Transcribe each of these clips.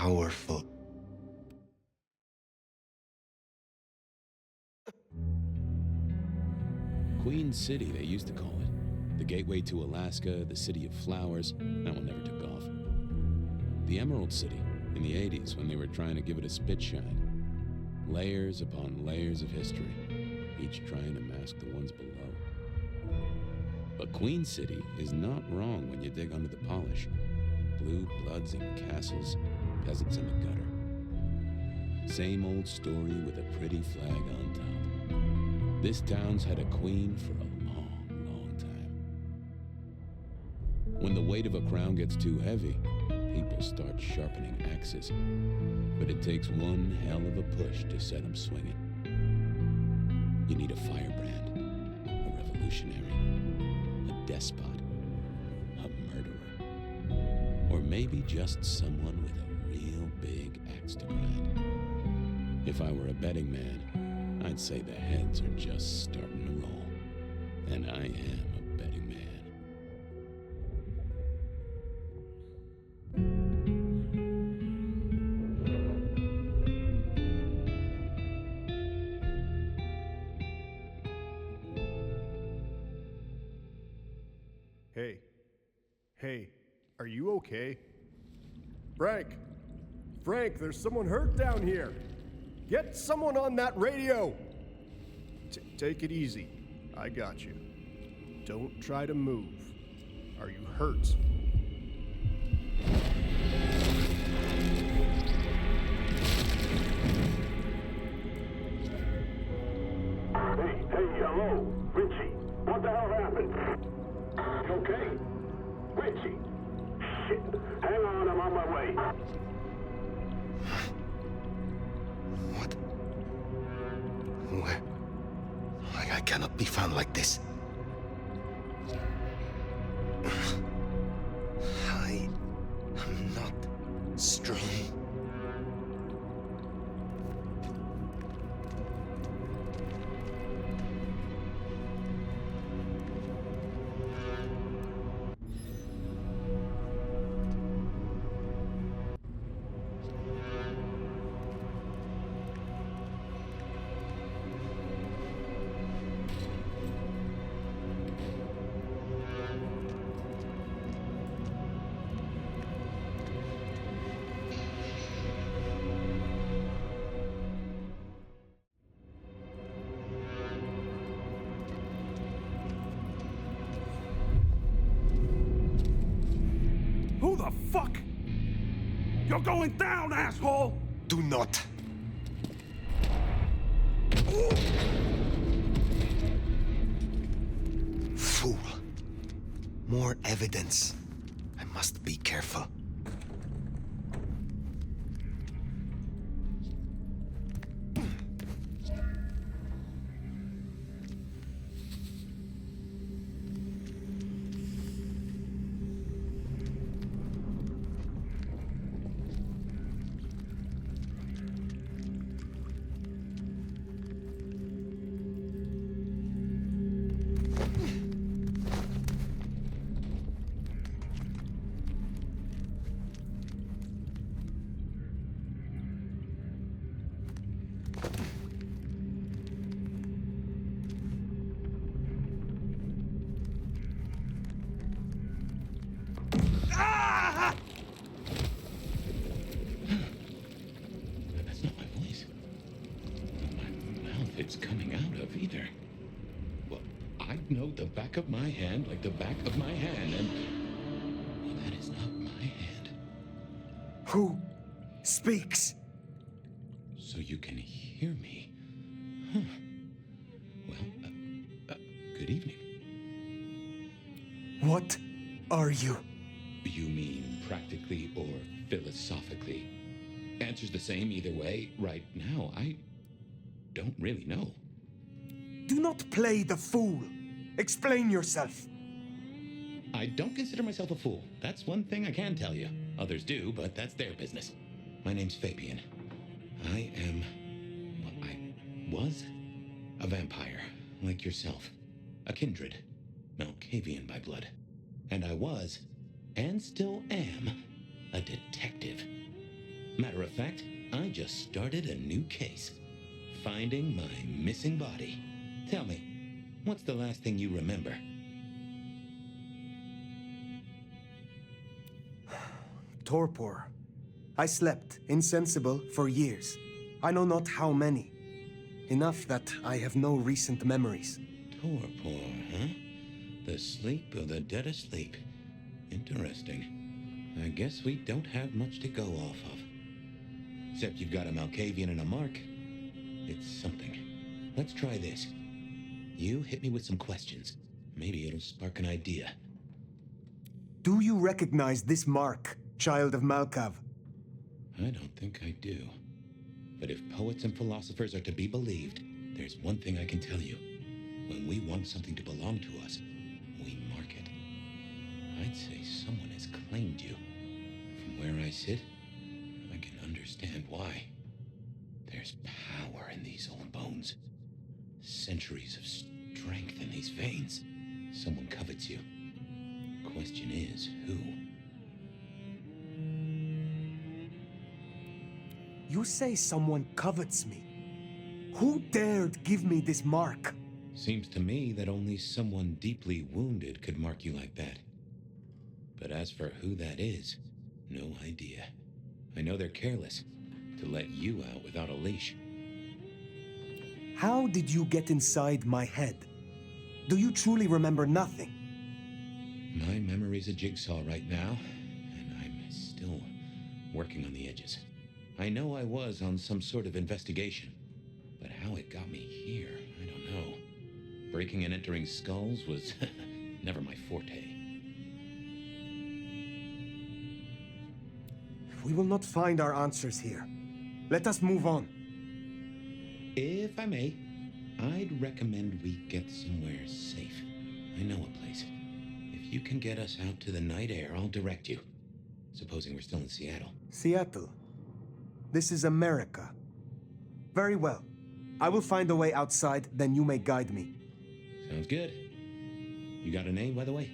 powerful. Queen City, they used to call it. The gateway to Alaska, the city of flowers. That one never took off. The Emerald City, in the 80s, when they were trying to give it a spit shine. Layers upon layers of history, each trying to mask the ones below. But Queen City is not wrong when you dig under the polish. Blue bloods in castles, peasants in the gutter. Same old story with a pretty flag on top. This town's had a queen for a long, long time. When the weight of a crown gets too heavy, people start sharpening axes. But it takes one hell of a push to set them swinging. You need a firebrand, a revolutionary, a despot, a murderer, or maybe just someone with a real big axe to grind. If I were a betting man, I'd say the heads are just starting to roll, and I am a betting man. Hey, are you okay? Frank, there's someone hurt down here. Get someone on that radio. Take it easy. I got you. Don't try to move. Are you hurt? Hey, hello, Richie. What the hell happened? You okay? Richie! Shit! Hang on, I'm on my way. What? Where? I cannot be found like this. I am not strong. Who the fuck? You're going down, asshole! Do not. Fool. More evidence. I must be careful. That's not my voice. My mouth it's coming out of either. Well, I know the back of my hand like the back of my hand, and that is not my hand. Who speaks? So you can hear me. Huh. Well, good evening. What are you? You mean practically or philosophically? Answer's the same either way. Right now, I don't really know. Do not play the fool. Explain yourself. I don't consider myself a fool. That's one thing I can tell you. Others do, but that's their business. My name's Fabian. I was a vampire, like yourself. A kindred. Malkavian by blood. And I was, and still am, a detective. Matter of fact, I just started a new case. Finding my missing body. Tell me, what's the last thing you remember? Torpor. I slept, insensible, for years. I know not how many. Enough that I have no recent memories. Torpor, huh? The sleep of the dead asleep. Interesting. I guess we don't have much to go off of. Except you've got a Malkavian and a mark. It's something. Let's try this. You hit me with some questions. Maybe it'll spark an idea. Do you recognize this mark, child of Malkav? I don't think I do. But if poets and philosophers are to be believed, there's one thing I can tell you. When we want something to belong to us, we mark it. I'd say someone has claimed you. From where I sit, I can understand why. There's power in these old bones. Centuries of strength in these veins. Someone covets you. Question is, who? You say someone covets me. Who dared give me this mark? Seems to me that only someone deeply wounded could mark you like that. But as for who that is, no idea. I know they're careless to let you out without a leash. How did you get inside my head? Do you truly remember nothing? My memory's a jigsaw right now, and I'm still working on the edges. I know I was on some sort of investigation, but how it got me here, I don't know. Breaking and entering skulls was never my forte. We will not find our answers here. Let us move on. If I may, I'd recommend we get somewhere safe. I know a place. If you can get us out to the night air, I'll direct you. Supposing we're still in Seattle. Seattle. This is America. Very well. I will find a way outside, then you may guide me. Sounds good. You got a name, by the way?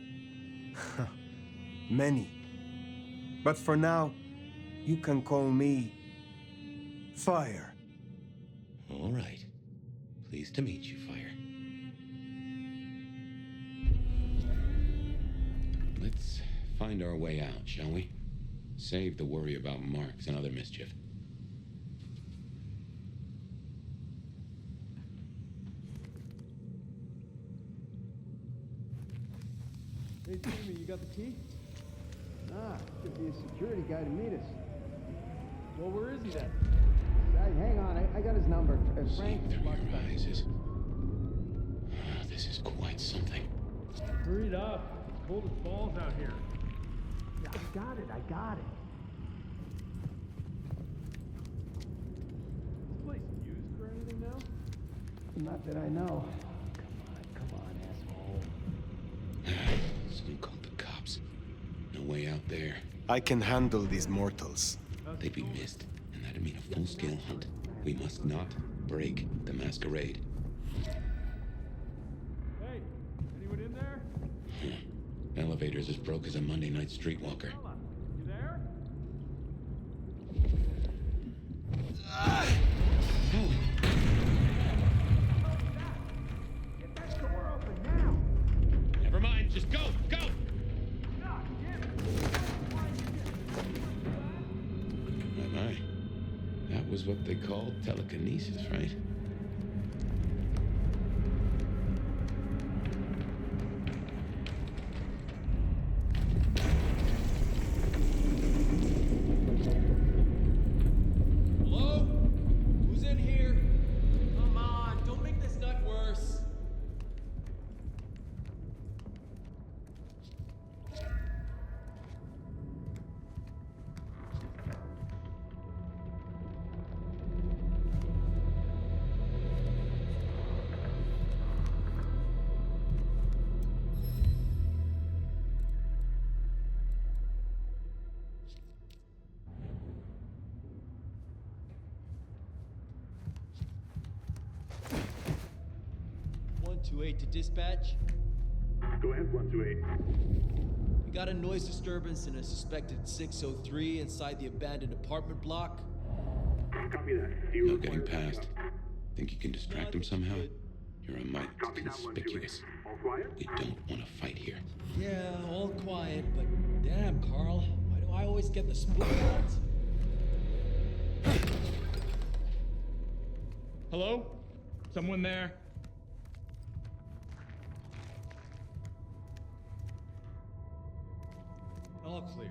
Many. But for now, you can call me Fire. All right. Pleased to meet you, Fire. Let's find our way out, shall we? Save the worry about marks and other mischief. Hey, Jimmy, you got the key? Ah, should be a security guy to meet us. Well, where is he then? Hang on, I got his number. Frank. Seeing through your eyes is... This is quite something. Hurry it up. It's cold as balls out here. Yeah, I got it. This place used for anything now? Not that I know. Come on, asshole. Someone called the cops. No way out there. I can handle these mortals. They'd be missed, and that'd mean a full-scale hunt. We must not break the masquerade. Hey, anyone in there? Elevator's as broke as a Monday night streetwalker. You there? Get that door open now! Never mind, just go! Go! My. That was what they called telekinesis, right? Hello? Who's in here? Come on, don't make this nut worse. To dispatch. Go ahead, 128. We got a noise disturbance in a suspected 603 inside the abandoned apartment block. Copy that. No getting past. Think you can distract him somehow? You're a mite Copy that one, Jimmy. conspicuous. All quiet? We don't want to fight here. Yeah, all quiet, but damn, Carl. Why do I always get the spook out? Hello? Someone there? All clear.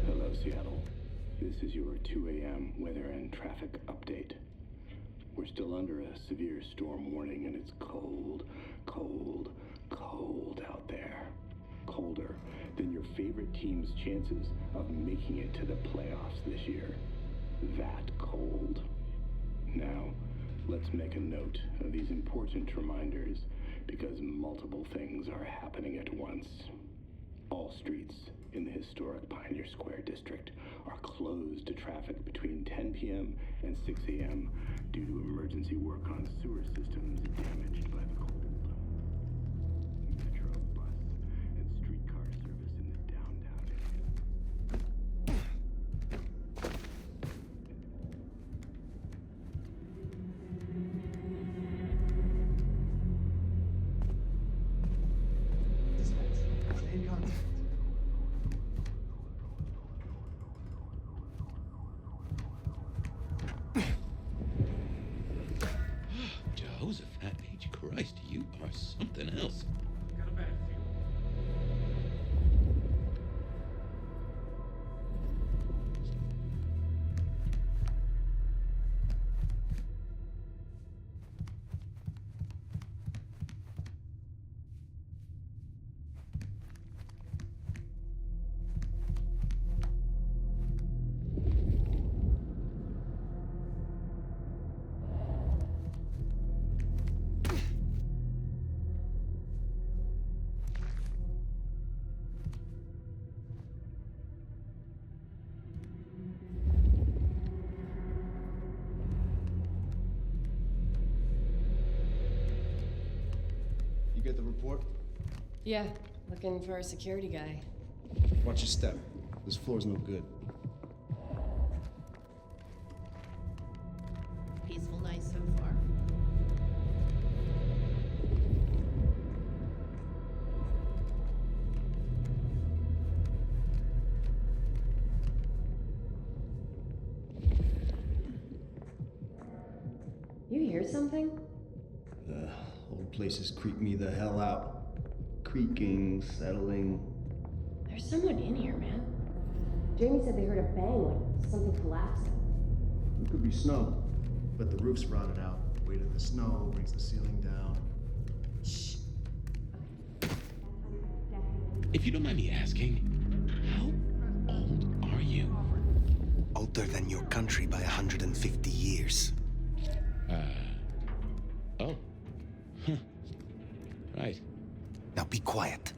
Hello, Seattle. This is your 2 a.m. weather and traffic update. We're still under a severe storm warning, and it's cold, cold, cold out there. Colder than your favorite team's chances of making it to the playoffs this year. That cold. Now, let's make a note of these important reminders, because multiple things are happening at once. All streets in the historic Pioneer Square district are closed to traffic between 10 p.m. and 6 a.m. due to emergency work on sewer systems damaged by the cold. Metro, bus, and streetcar service in the downtown area. Stay in contact. Jehoshaphat H. Christ, you are something else. Got a bad feeling. You get the report? Yeah, looking for a security guy. Watch your step. This floor's no good. Peaceful night so far. You hear something? The whole place has creeped me the hell out. Creaking, settling. There's someone in here, man. Jamie said they heard a bang, like something collapsing. It could be snow, but the roof's rotted out. The weight of the snow brings the ceiling down. Shh. If you don't mind me asking, how old are you? Older than your country by 150 years. Oh. Huh. Right. Now be quiet.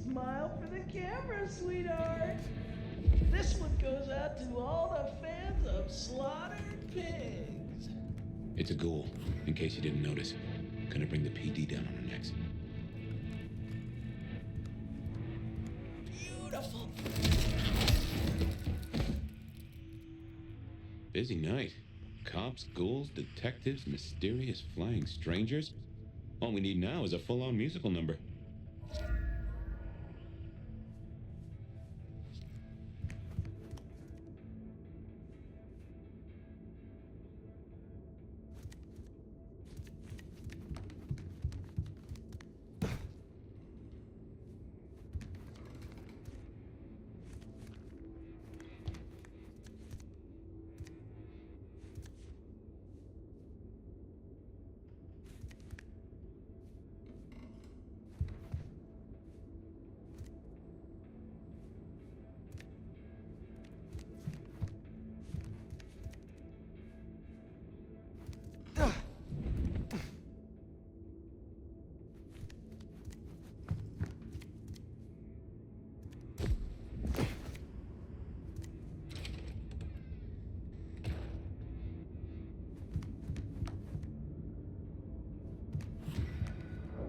Smile for the camera, sweetheart. This one goes out to all the fans of slaughtered pigs. It's a ghoul, in case you didn't notice. Gonna bring the PD down on our necks. Beautiful. Busy night. Cops, ghouls, detectives, mysterious flying strangers. All we need now is a full-on musical number.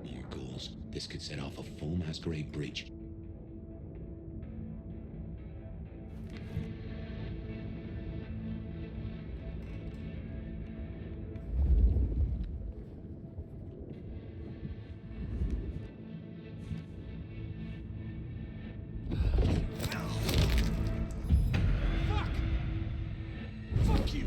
More ghouls. This could set off a full masquerade breach. Fuck you!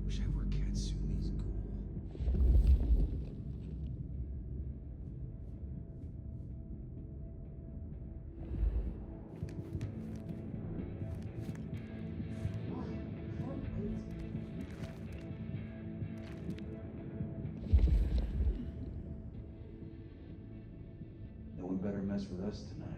Wish I were Katsumi's ghoul. No one better mess with us tonight.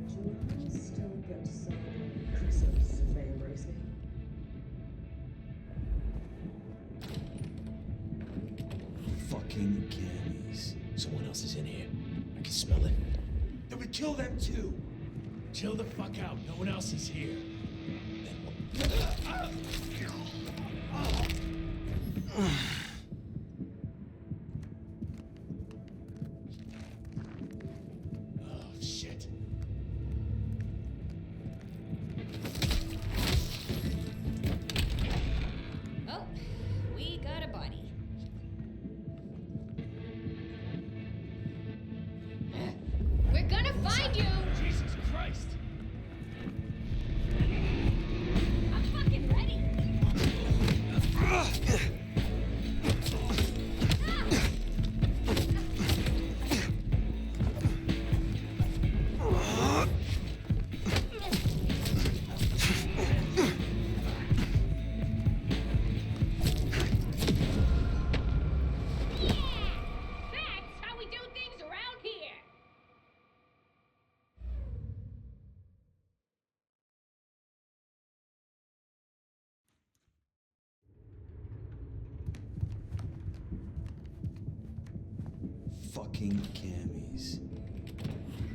Do I still get to celebrate Christmas if they embrace me? Fucking gammies. Someone else is in here. I can smell it. Then we kill them too. Chill the fuck out. No one else is here. Then we'll... Oh, shit. Oh, we got a body. We're gonna find you! Jesus Christ. I'm fucking ready. fucking cammies.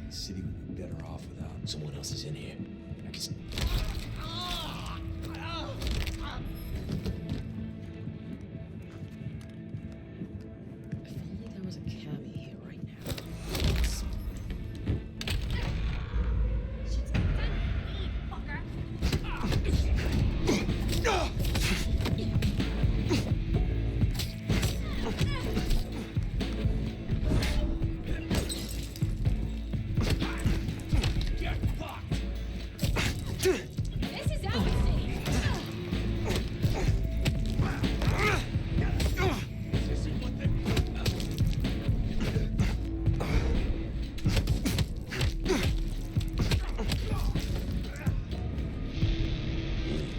The city would be better off without someone else is in here. I can. If only there was a cabbie here right now. Shit's done. Fucker. This is our city.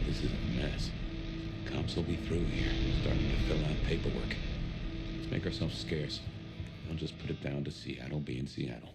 This is a mess. Cops will be through here, starting to fill out paperwork. Let's make ourselves scarce. I'll just put it down to Seattle being Seattle.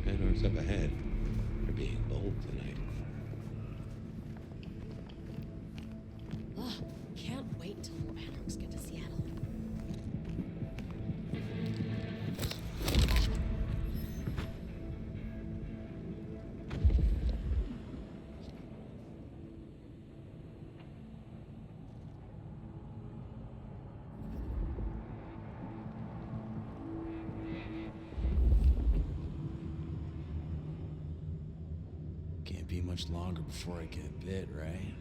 Headers up ahead. They're being bold tonight. Ugh, can't wait till more anarchs get to Seattle. Can't be much longer before I get bit, right?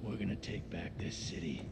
We're gonna take back this city.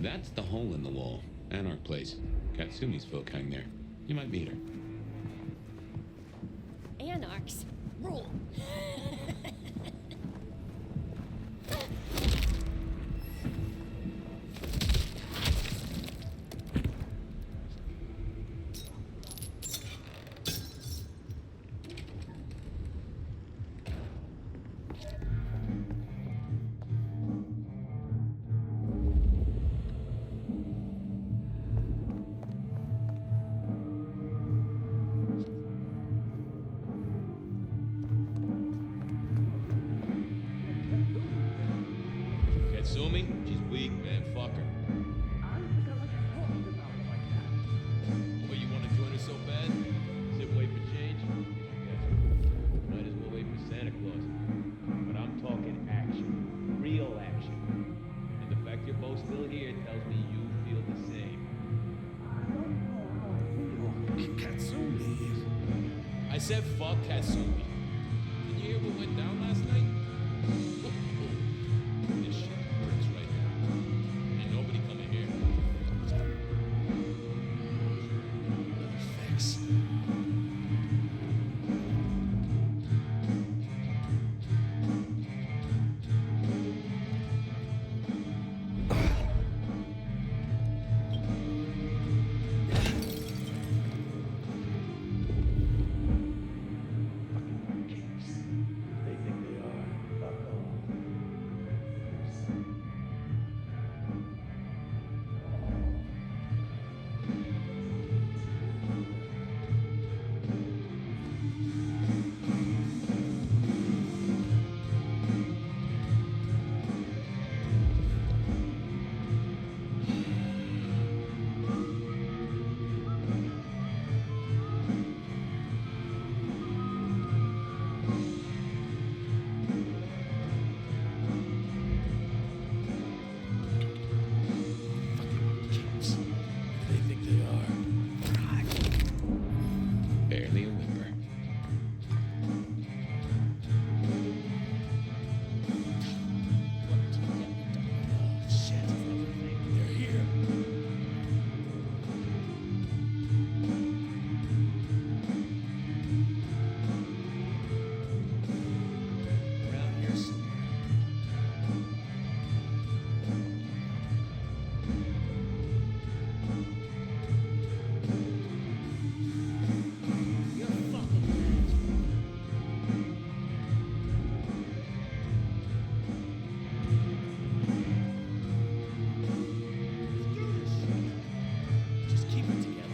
That's the hole in the wall. Anarch place. Katsumi's folk hang there. You might meet her. Anarchs rule. Katsumi? She's weak, man. Fuck her. What, you want to join us so bad? Sit and wait for change? Might as well wait for Santa Claus. But I'm talking action. Real action. And the fact you're both still here tells me you feel the same. Katsumi. I said fuck Katsumi. Did you hear what went down last night? This shit hurts right now. Ain't nobody coming here. Thanks. They think they are. Fuck off. Kids. They think they are. Barely a whimper. Oh, shit. They're here. Around here somewhere. You're fucking mad. Just keep it together.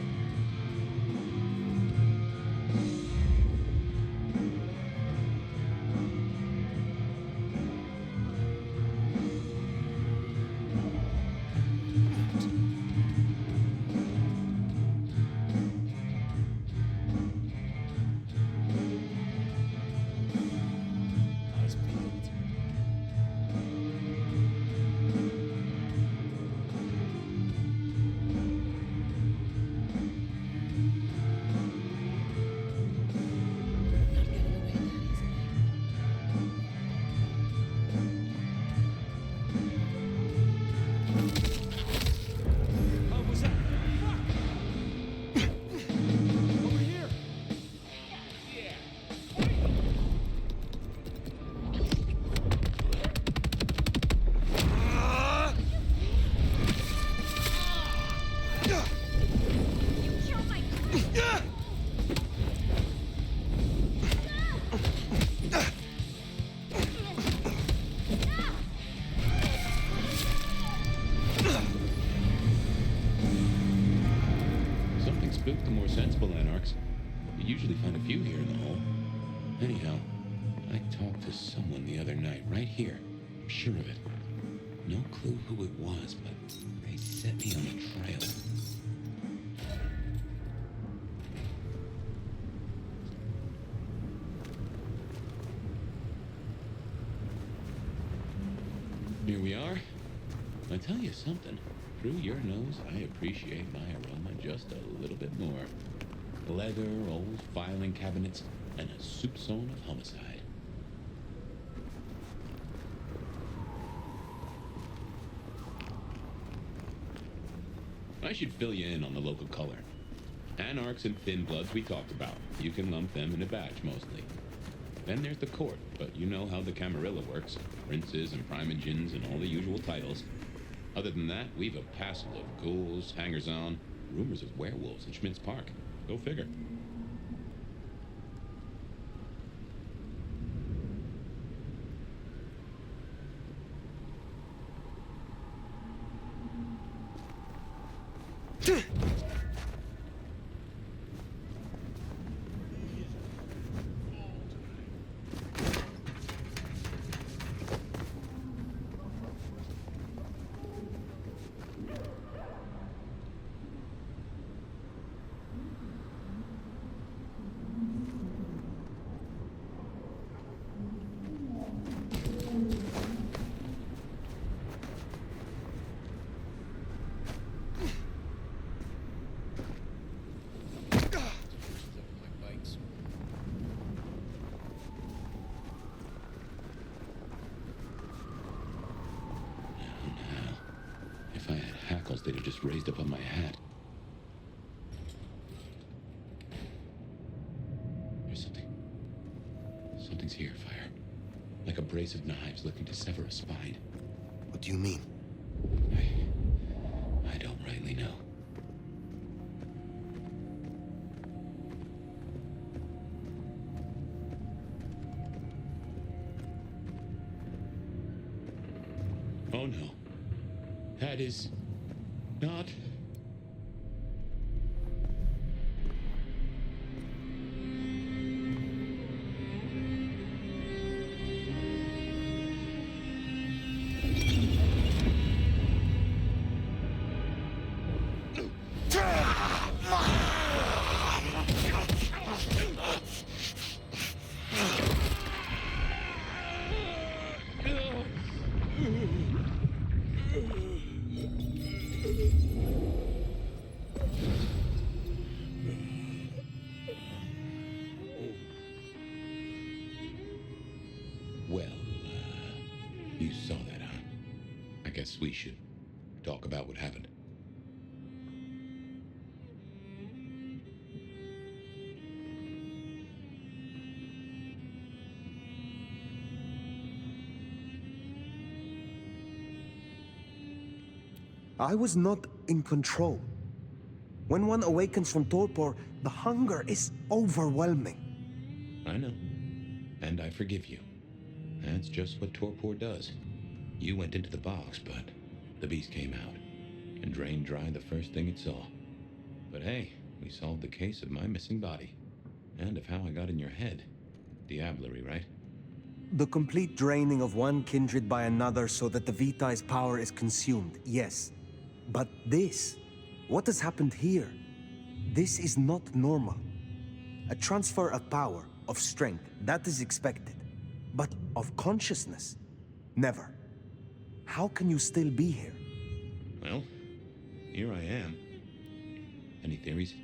Eyes peeled. Not getting away that easily. Oh, was that? Fuck! Over here! You killed my friend. Something spooked the more sensible anarchs. You usually find a few here in the hole. Anyhow, I talked to someone the other night, right here. I'm sure of it. No clue who it was, but they set me on a trail. Here we are. I tell you something. Through your nose, I appreciate my aroma just a little bit more. Leather, old filing cabinets, and a soupçon of homicide. I should fill you in on the local color. Anarchs and Thin Bloods we talked about. You can lump them in a batch, mostly. Then there's the court, but you know how the Camarilla works. Princes and primogens and all the usual titles. Other than that, we've a passel of ghouls, hangers-on, rumors of werewolves in Schmidt's Park. Go figure. If I had hackles, they'd have just raised up on my hat. There's something. Something's here, Fire. Like a brace of knives looking to sever a spine. What do you mean? I don't rightly know. Oh no. That is not... Well, you saw that, huh? I guess we should talk about what happened. I was not in control. When one awakens from torpor, the hunger is overwhelming. I know. And I forgive you. That's just what torpor does. You went into the box, but the beast came out and drained dry the first thing it saw. But hey, we solved the case of my missing body. And of how I got in your head. Diablerie, right? The complete draining of one kindred by another so that the Vitae's power is consumed, yes. But this, what has happened here? This is not normal. A transfer of power, of strength, that is expected. But of consciousness? Never. How can you still be here? Well, here I am. Any theories?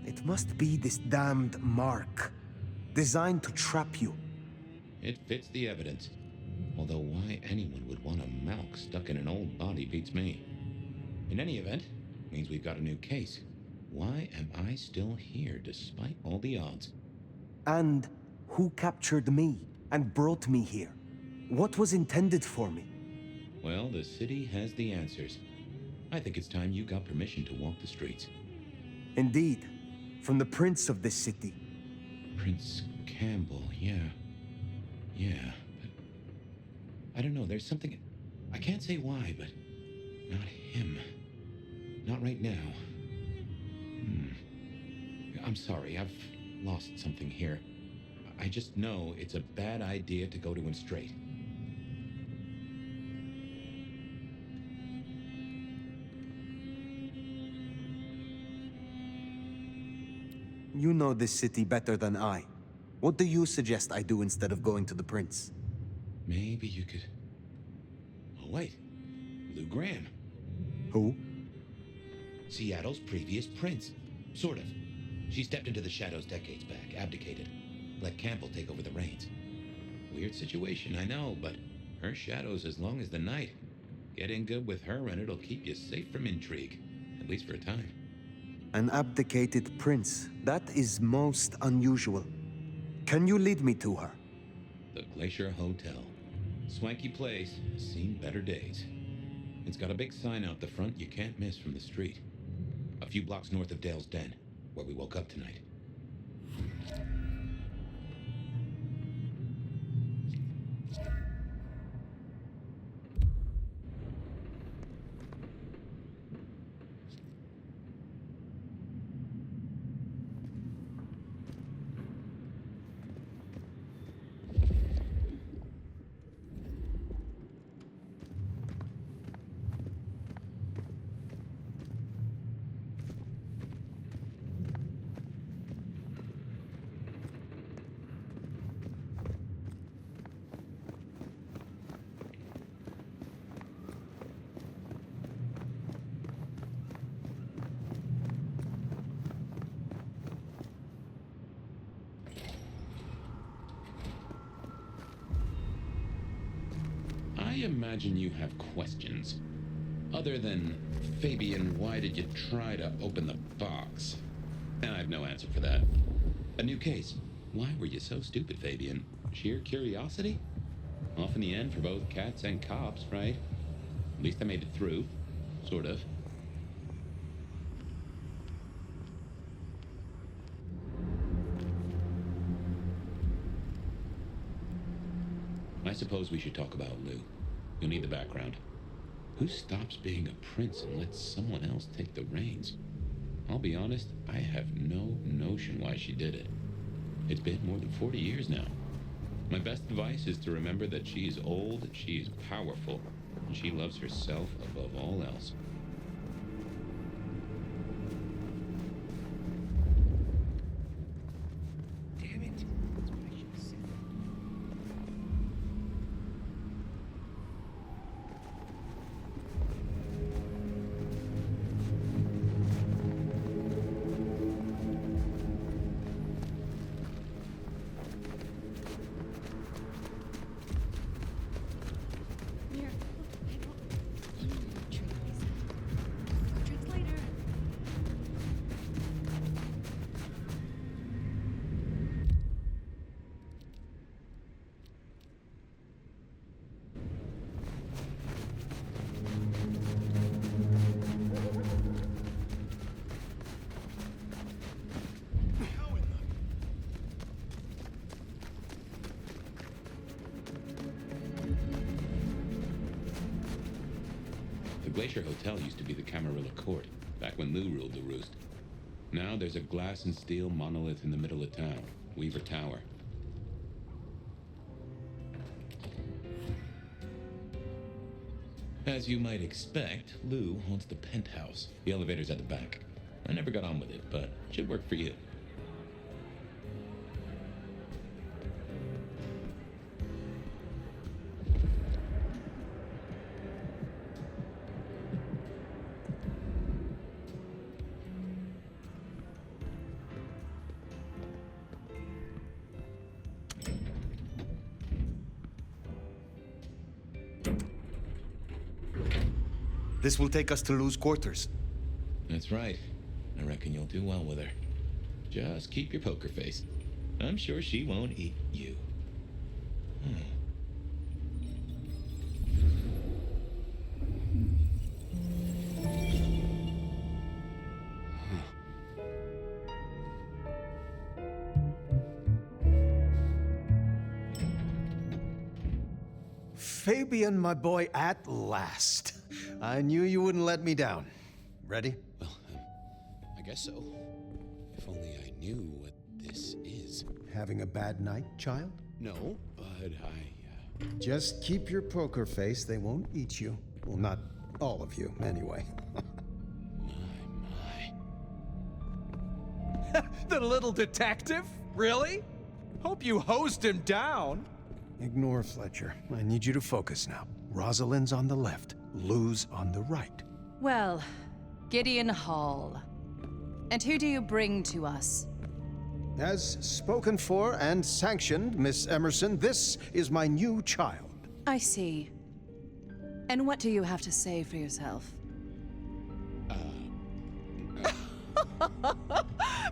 It must be this damned mark, designed to trap you. It fits the evidence. Although why anyone would want a Malk stuck in an old body beats me. In any event, means we've got a new case. Why am I still here despite all the odds? And who captured me and brought me here? What was intended for me? Well, the city has the answers. I think it's time you got permission to walk the streets. Indeed, from the prince of this city. Prince Campbell, yeah. Yeah, but... I don't know, there's something... I can't say why, but not him. Not right now. I'm sorry, I've lost something here. I just know it's a bad idea to go to him straight. You know this city better than I. What do you suggest I do instead of going to the prince? Maybe you could... Oh, wait. Lou Graham. Who? Seattle's previous prince. Sort of. She stepped into the shadows decades back, abdicated. Let Campbell take over the reins. Weird situation, I know, but her shadow's as long as the night. Get in good with her and it'll keep you safe from intrigue. At least for a time. An abdicated prince. That is most unusual. Can you lead me to her? The Glacier Hotel. Swanky place, seen better days. It's got a big sign out the front you can't miss from the street. A few blocks north of Dale's Den, where we woke up tonight. I imagine you have questions. Other than, Fabian, why did you try to open the box? I have no answer for that. A new case. Why were you so stupid, Fabian? Sheer curiosity? Off in the end for both cats and cops, right? At least I made it through. Sort of. I suppose we should talk about Lou. You'll need the background. Who stops being a prince and lets someone else take the reins? I'll be honest, I have no notion why she did it. It's been more than 40 years now. My best advice is to remember that she is old, she is powerful, and she loves herself above all else. Damn it. That's what I should have said. Here. I don't want to treat myself. Drinks later. The Glacier Hotel used to be the Camarilla Court, back when Lou ruled the roost. Now there's a glass and steel monolith in the middle of town, Weaver Tower. As you might expect, Lou owns the penthouse. The elevator's at the back. I never got on with it, but it should work for you. This will take us to Lou's quarters. That's right. I reckon you'll do well with her. Just keep your poker face. I'm sure she won't eat you. Fabian, my boy, at last. I knew you wouldn't let me down. Ready? Well, I guess so. If only I knew what this is. Having a bad night, child? No, but Just keep your poker face. They won't eat you. Well, not all of you, anyway. The little detective? Really? Hope you hosed him down. Ignore Fletcher. I need you to focus now. Rosalind's on the left, Lou's on the right. Well, Gideon Hall. And who do you bring to us? As spoken for and sanctioned, Miss Emerson, this is my new child. I see. And what do you have to say for yourself?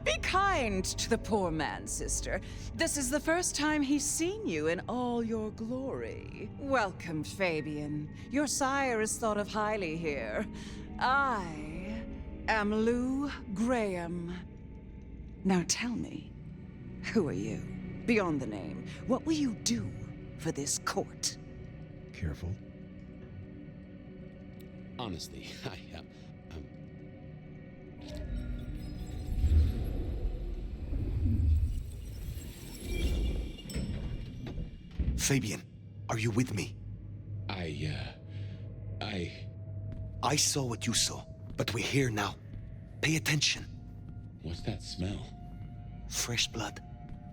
Be kind to the poor man, sister. This is the first time he's seen you in all your glory. Welcome, Fabian. Your sire is thought of highly here. I am Lou Graham. Now tell me, who are you? Beyond the name, what will you do for this court? Careful. honestly, Fabian, are you with me? I saw what you saw, but we're here now. Pay attention. What's that smell? Fresh blood.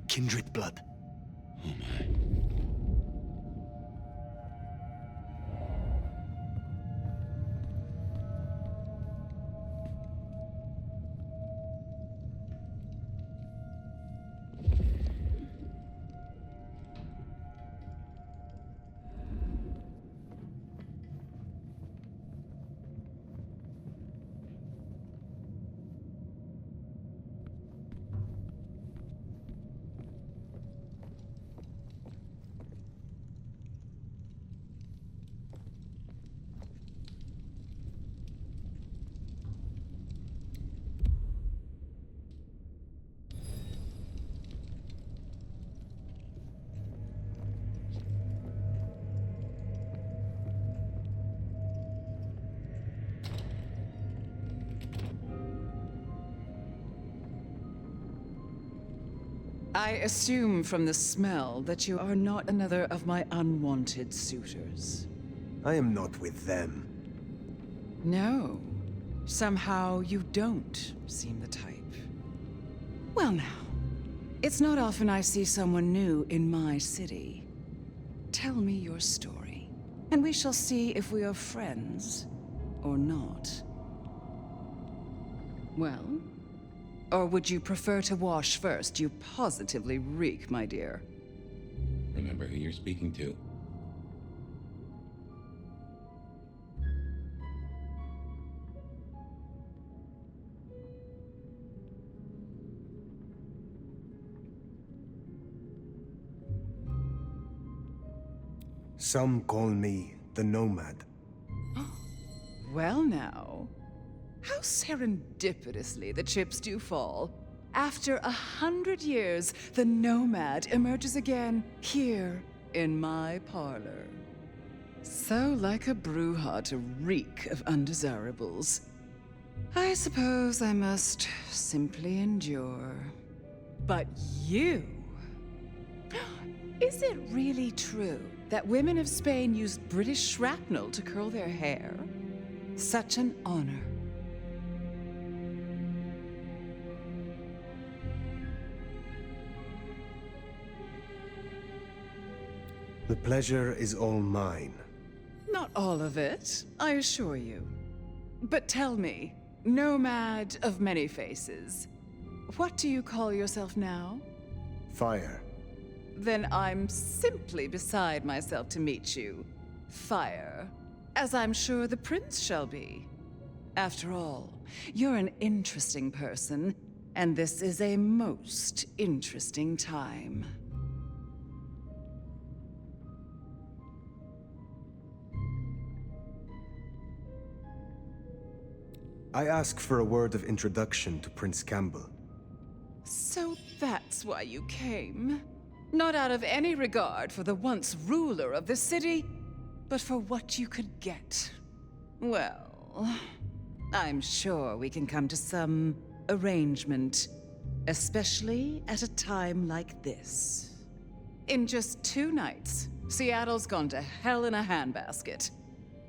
Kindred blood. Oh my. I assume from the smell that you are not another of my unwanted suitors. I am not with them. No. Somehow you don't seem the type. Well now, it's not often I see someone new in my city. Tell me your story, and we shall see if we are friends or not. Well? Or would you prefer to wash first? You positively reek, my dear. Remember who you're speaking to. Some call me the Nomad. Well now, how serendipitously the chips do fall. After 100 years, the Nomad emerges again here in my parlor. So like a Bruja to reek of undesirables. I suppose I must simply endure. But you... Is it really true that women of Spain used British shrapnel to curl their hair? Such an honor. The pleasure is all mine. Not all of it, I assure you. But tell me, Nomad of many faces, what do you call yourself now? Fire. Then I'm simply beside myself to meet you. Fire. As I'm sure the prince shall be. After all, you're an interesting person, and this is a most interesting time. I ask for a word of introduction to Prince Campbell. So that's why you came? Not out of any regard for the once ruler of the city, but for what you could get. Well, I'm sure we can come to some arrangement, especially at a time like this. In just 2 nights, Seattle's gone to hell in a handbasket.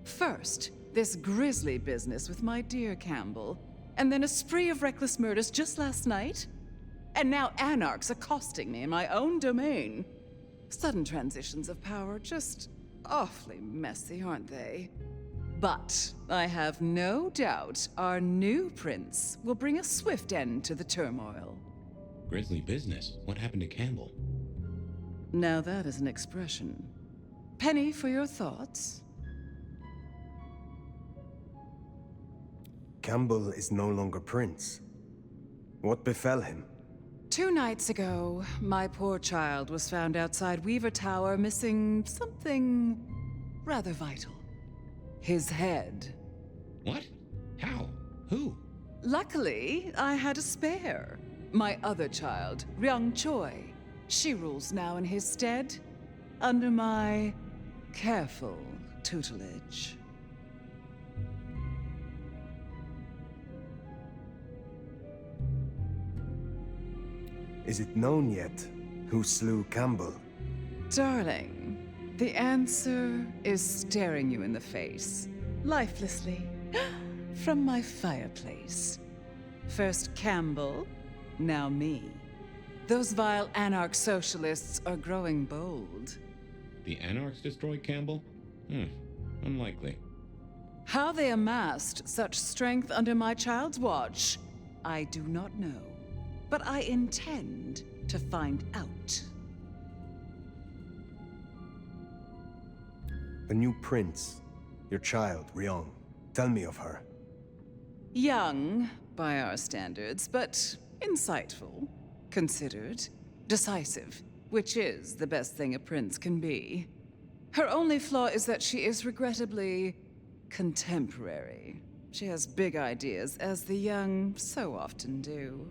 First, this grisly business with my dear Campbell, and then a spree of reckless murders just last night. And now anarchs accosting me in my own domain. Sudden transitions of power, just awfully messy, aren't they? But I have no doubt our new prince will bring a swift end to the turmoil. Grisly business. What happened to Campbell? Now that is an expression. Penny, for your thoughts? Campbell is no longer prince. What befell him? 2 nights ago, my poor child was found outside Weaver Tower missing something rather vital. His head. What? How? Who? Luckily, I had a spare. My other child, Ryung Choi. She rules now in his stead, under my careful tutelage. Is it known yet who slew Campbell? Darling, the answer is staring you in the face, lifelessly, from my fireplace. First Campbell, now me. Those vile anarch socialists are growing bold. The anarchs destroyed Campbell? Unlikely. How they amassed such strength under my child's watch, I do not know. But I intend to find out. The new prince, your child, Ryong. Tell me of her. Young, by our standards, but insightful, considered, decisive, which is the best thing a prince can be. Her only flaw is that she is regrettably contemporary. She has big ideas, as the young so often do.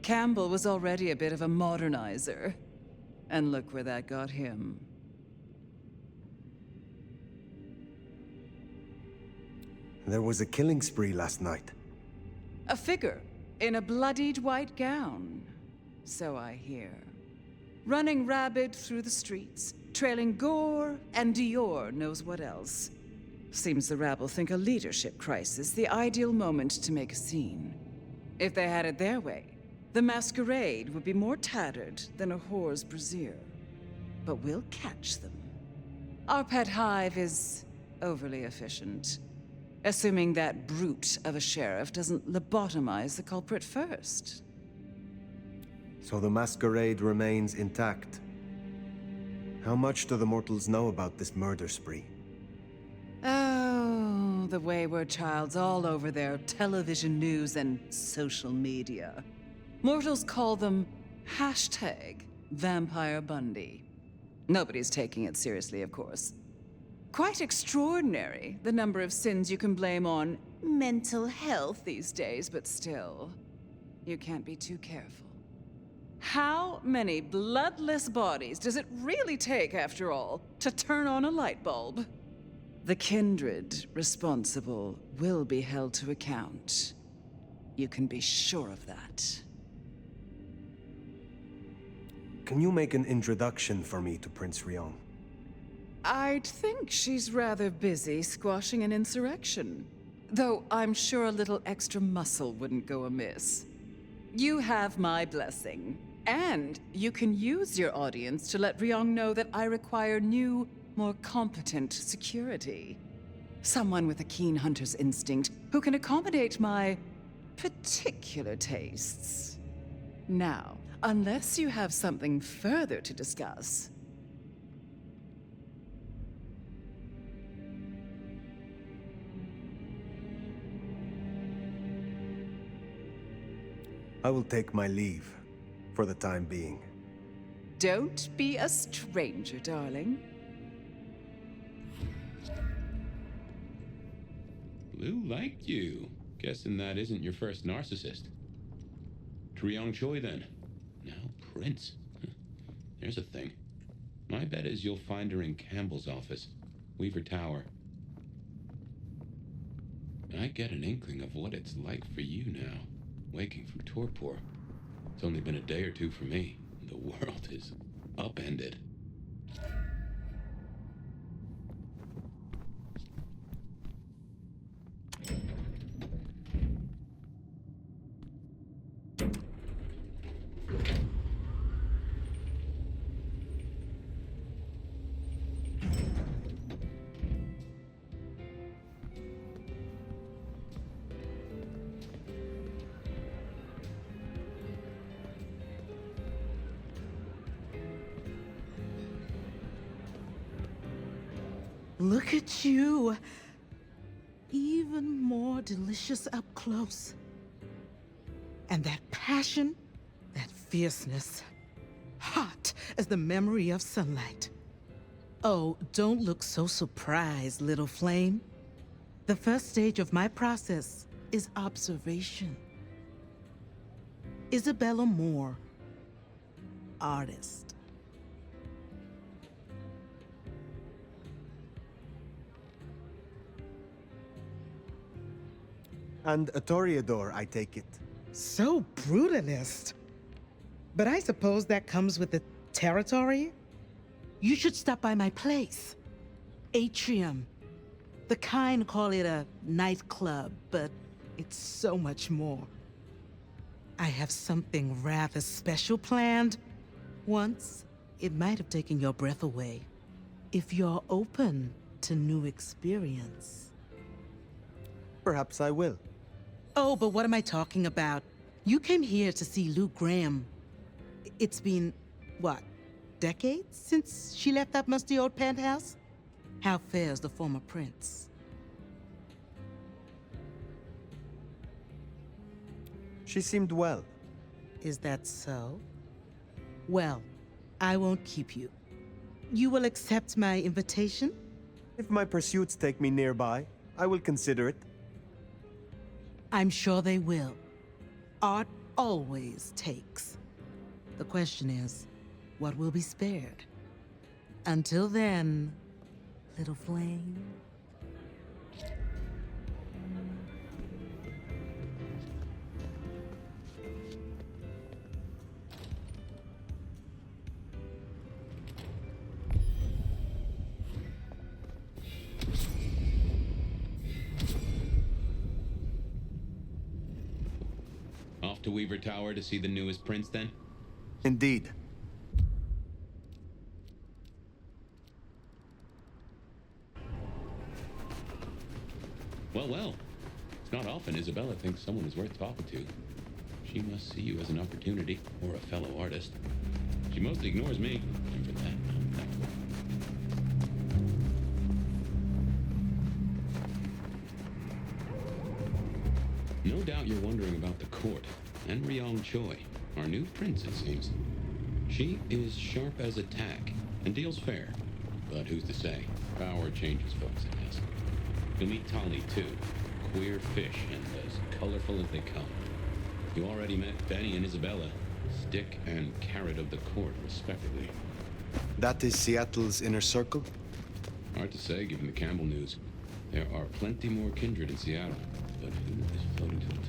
Campbell was already a bit of a modernizer. And look where that got him. There was a killing spree last night. A figure in a bloodied white gown. So I hear. Running rabid through the streets, trailing gore and Dior knows what else. Seems the rabble think a leadership crisis the ideal moment to make a scene. If they had it their way, the Masquerade would be more tattered than a whore's brassiere. But we'll catch them. Our pet hive is overly efficient, assuming that brute of a sheriff doesn't lobotomize the culprit first. So the Masquerade remains intact. How much do the mortals know about this murder spree? Oh, the wayward child's all over their television news and social media. Mortals call them #Vampire Bundy. Nobody's taking it seriously, of course. Quite extraordinary, the number of sins you can blame on mental health these days, but still, you can't be too careful. How many bloodless bodies does it really take, after all, to turn on a light bulb? The kindred responsible will be held to account. You can be sure of that. Can you make an introduction for me to Prince Ryong? I'd think she's rather busy squashing an insurrection. Though I'm sure a little extra muscle wouldn't go amiss. You have my blessing. And you can use your audience to let Ryong know that I require new, more competent security. Someone with a keen hunter's instinct who can accommodate my particular tastes. Now, unless you have something further to discuss. I will take my leave, for the time being. Don't be a stranger, darling. Blue liked you. Guessing that isn't your first narcissist. Ryong Choi, then. Now Prince. Here's a thing. My bet is you'll find her in Campbell's office. Weaver Tower. I get an inkling of what it's like for you now, waking from torpor. It's only been a day or two for me. The world is upended. Look at you. Even more delicious up close. And that passion, that fierceness, hot as the memory of sunlight. Oh, don't look so surprised, little flame. The first stage of my process is observation. Isabella Moore, artist. And a Toreador, I take it. So brutalist. But I suppose that comes with the territory? You should stop by my place. Atrium. The kind call it a nightclub, but it's so much more. I have something rather special planned. Once, it might have taken your breath away. If you're open to new experience. Perhaps I will. Oh, but what am I talking about? You came here to see Lou Graham. It's been, what, decades since she left that musty old penthouse? How fares the former prince? She seemed well. Is that so? Well, I won't keep you. You will accept my invitation? If my pursuits take me nearby, I will consider it. I'm sure they will. Art always takes. The question is, what will be spared? Until then, little flame. Off to Weaver Tower to see the newest prince, then? Indeed. Well, well. It's not often Isabella thinks someone is worth talking to. She must see you as an opportunity, or a fellow artist. She mostly ignores me, and for that, I'm thankful. No doubt you're wondering about the court, and Ryong Choi, our new prince, it seems. She is sharp as a tack, and deals fair. But who's to say? Power changes folks, I guess. You'll meet Tali, too. Queer fish, and as colorful as they come. You already met Benny and Isabella, stick and carrot of the court, respectively. That is Seattle's inner circle? Hard to say, given the Campbell news. There are plenty more kindred in Seattle, but who is floating to the top?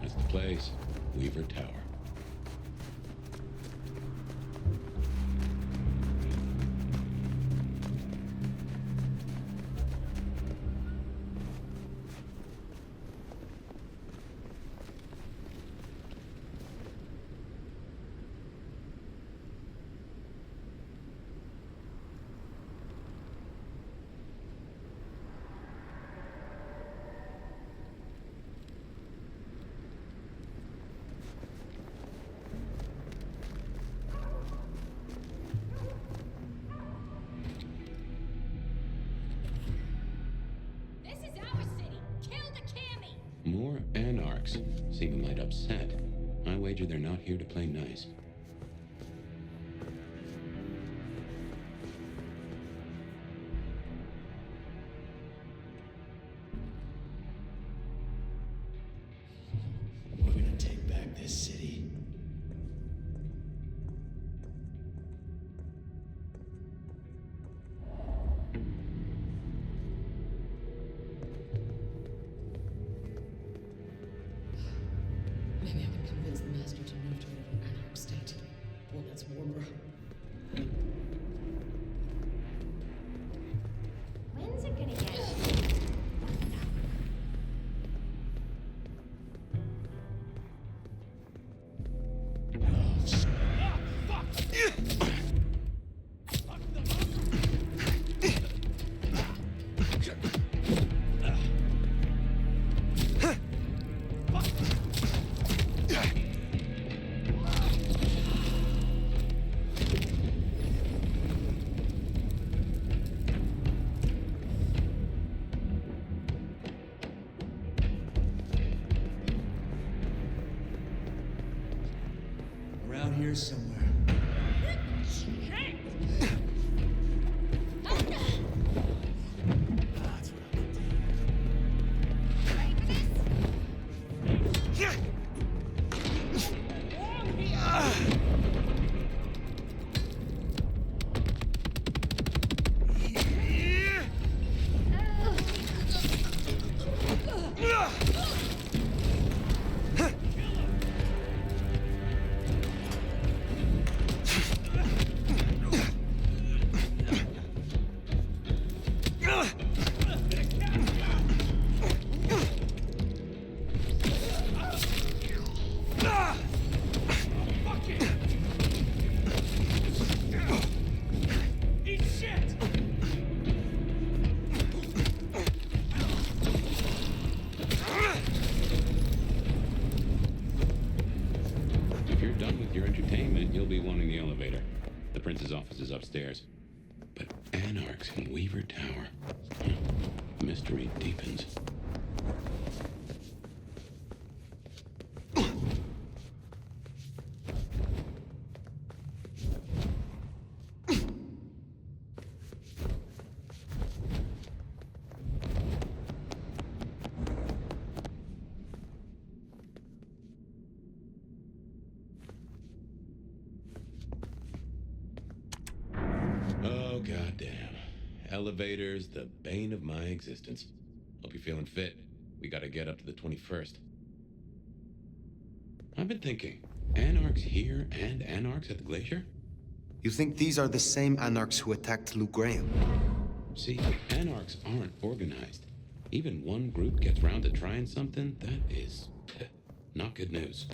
That's the place, Weaver Tower. More anarchs seem a mite upset. I wager they're not here to play nice. here somewhere. If you're done with your entertainment, you'll be wanting the elevator. The prince's office is upstairs. But Anarchs in Weaver Tower. The mystery deepens. Oh, goddamn. Elevators, the bane of my existence. Hope you're feeling fit. We gotta get up to the 21st. I've been thinking, Anarchs here and Anarchs at the glacier? You think these are the same Anarchs who attacked Lou Graham? See, Anarchs aren't organized. Even one group gets round to trying something, that is not good news.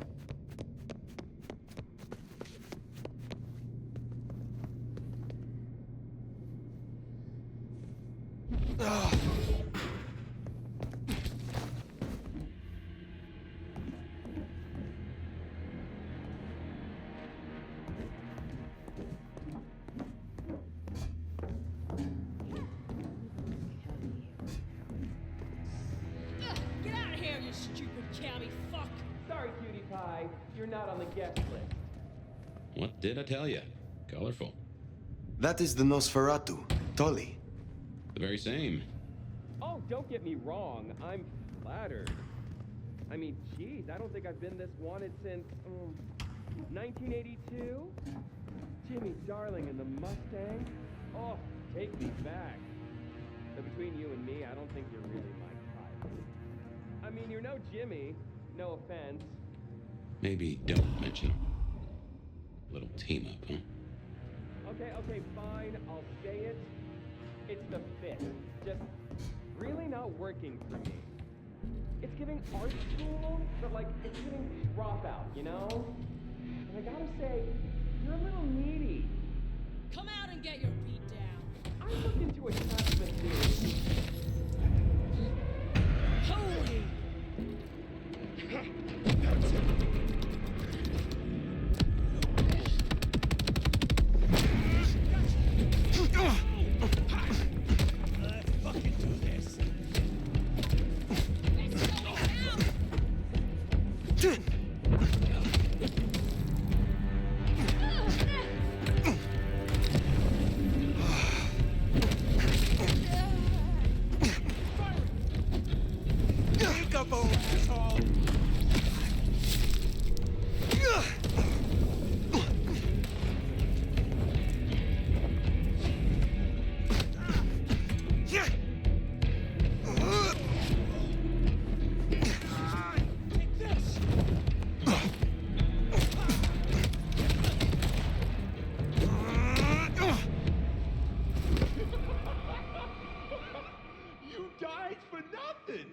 Get out of here, you stupid county fuck! Sorry, cutie pie. You're not on the guest list. What did I tell you? Colorful. That is the Nosferatu, Tully. The very same. Oh, don't get me wrong. I'm flattered. I mean, geez, I don't think I've been this wanted since 1982. Jimmy Darling and the Mustang. Oh, take me back. But between you and me, I don't think you're really my type. I mean, you're no Jimmy. No offense. Maybe don't mention him. Little team up, huh? Okay, fine. I'll say it. It's the fit. Just really not working for me. It's giving art school, but like, it's giving dropout, you know? And I gotta say, you're a little needy. Come out and get your beat down. I'm looking to attachment theory. Holy! Let's fucking do this. Peekaboo, asshole! Take this! You died for nothing!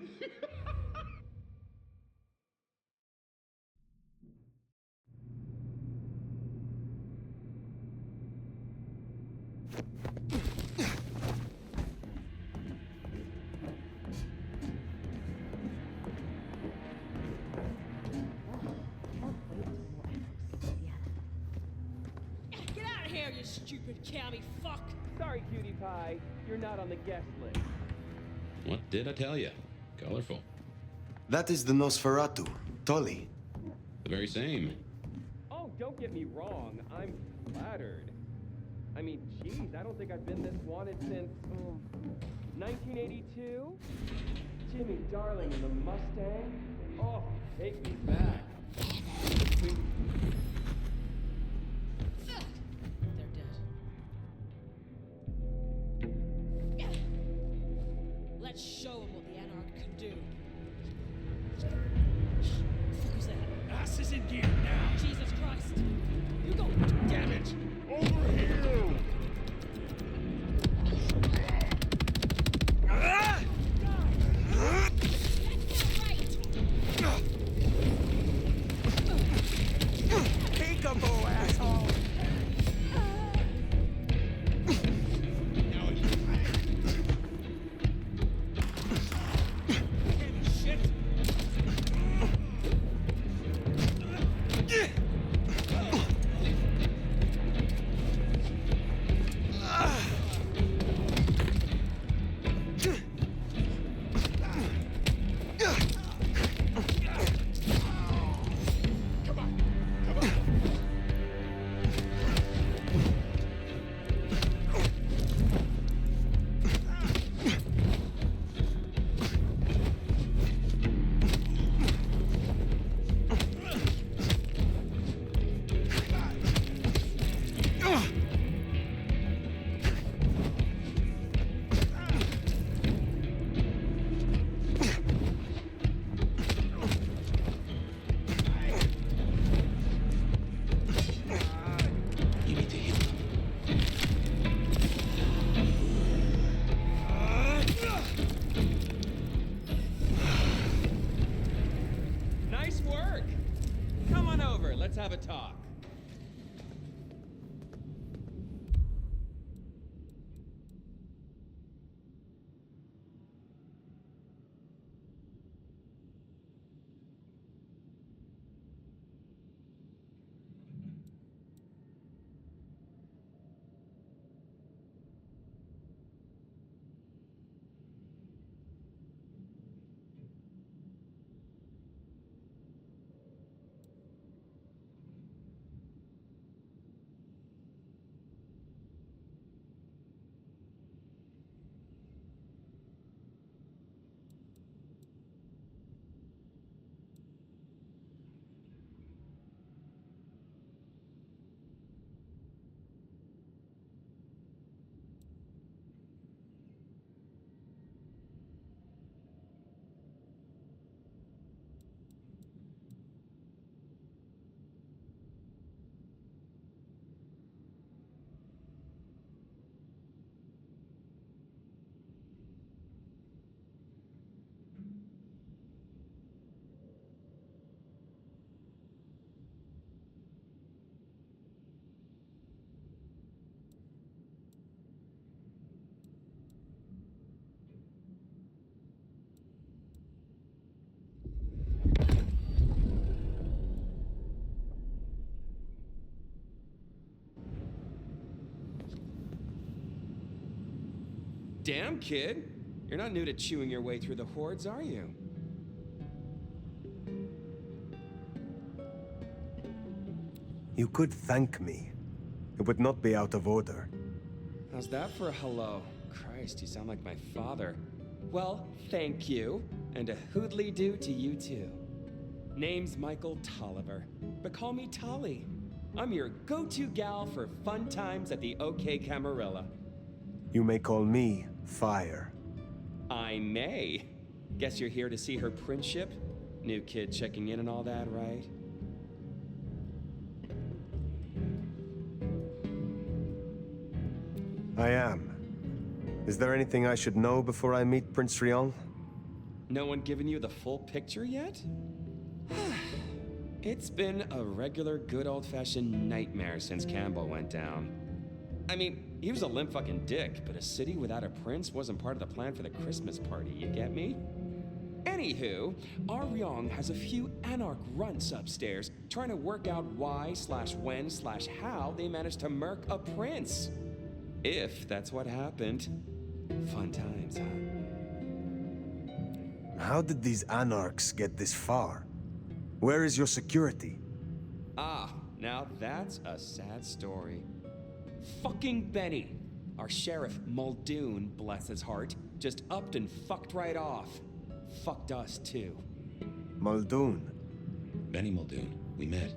Get out of here, you stupid county fuck! Sorry, cutie pie. You're not on the guest list. What did I tell you? Colorful. That is the Nosferatu, Tully. The very same. Oh, don't get me wrong, I'm flattered. I mean, geez, I don't think I've been this wanted since, 1982? Jimmy Darling and the Mustang? Oh, take me back. They're dead. Let's show them what the Anarch can do. What was that? Ass is in gear now. Jesus Christ! You go. Damn it! Over here! Peekaboo, asshole! Shit! Nice work! Come on over, let's have a talk. Damn, kid. You're not new to chewing your way through the hordes, are you? You could thank me. It would not be out of order. How's that for a hello? Christ, you sound like my father. Well, thank you. And a hoodly-doo to you, too. Name's Michael Tolliver, but call me Tolly. I'm your go-to gal for fun times at the OK Camarilla. You may call me Fire. I may. Guess you're here to see her princeship? New kid checking in and all that, right? I am. Is there anything I should know before I meet Prince Rion? No one given you the full picture yet? It's been a regular good old-fashioned nightmare since Campbell went down. I mean, he was a limp fucking dick, but a city without a prince wasn't part of the plan for the Christmas party, you get me? Anywho, our Ryong has a few Anarch runts upstairs trying to work out why/when/how they managed to murk a prince. If that's what happened. Fun times, huh? How did these Anarchs get this far? Where is your security? Ah, Now that's a sad story. Fucking Benny! Our sheriff, Muldoon, bless his heart, just upped and fucked right off. Fucked us, too. Muldoon? Benny Muldoon. We met.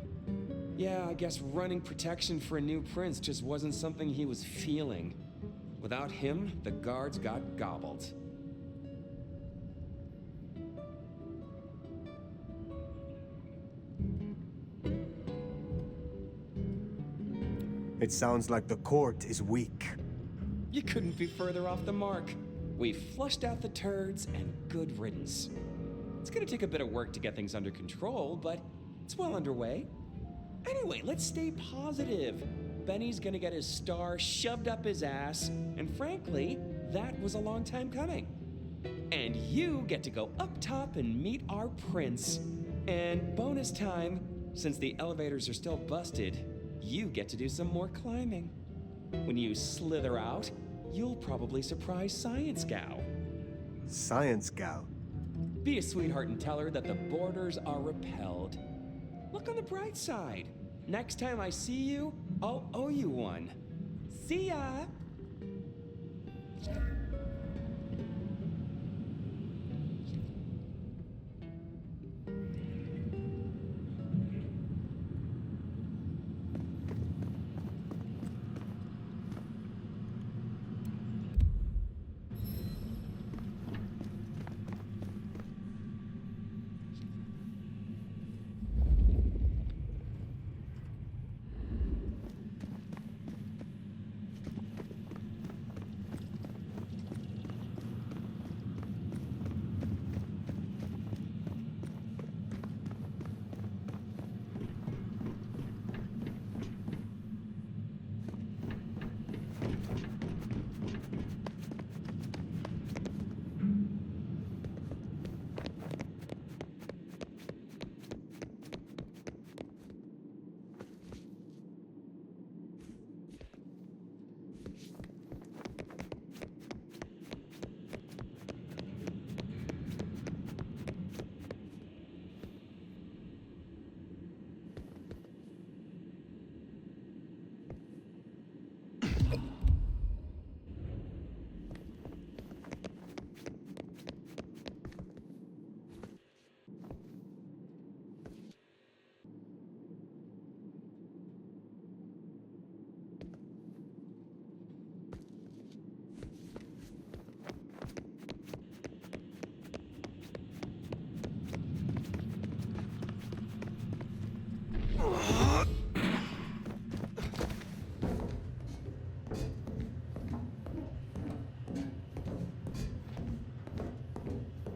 Yeah, I guess running protection for a new prince just wasn't something he was feeling. Without him, the guards got gobbled. It sounds like the court is weak. You couldn't be further off the mark. We flushed out the turds and good riddance. It's gonna take a bit of work to get things under control, but it's well underway. Anyway, let's stay positive. Benny's gonna get his star shoved up his ass, and frankly, that was a long time coming. And you get to go up top and meet our prince. And bonus time, since the elevators are still busted, you get to do some more climbing. When you slither out, you'll probably surprise Science Gal. Science Gal? Be a sweetheart and tell her that the borders are repelled. Look on the bright side. Next time I see you, I'll owe you one. See ya!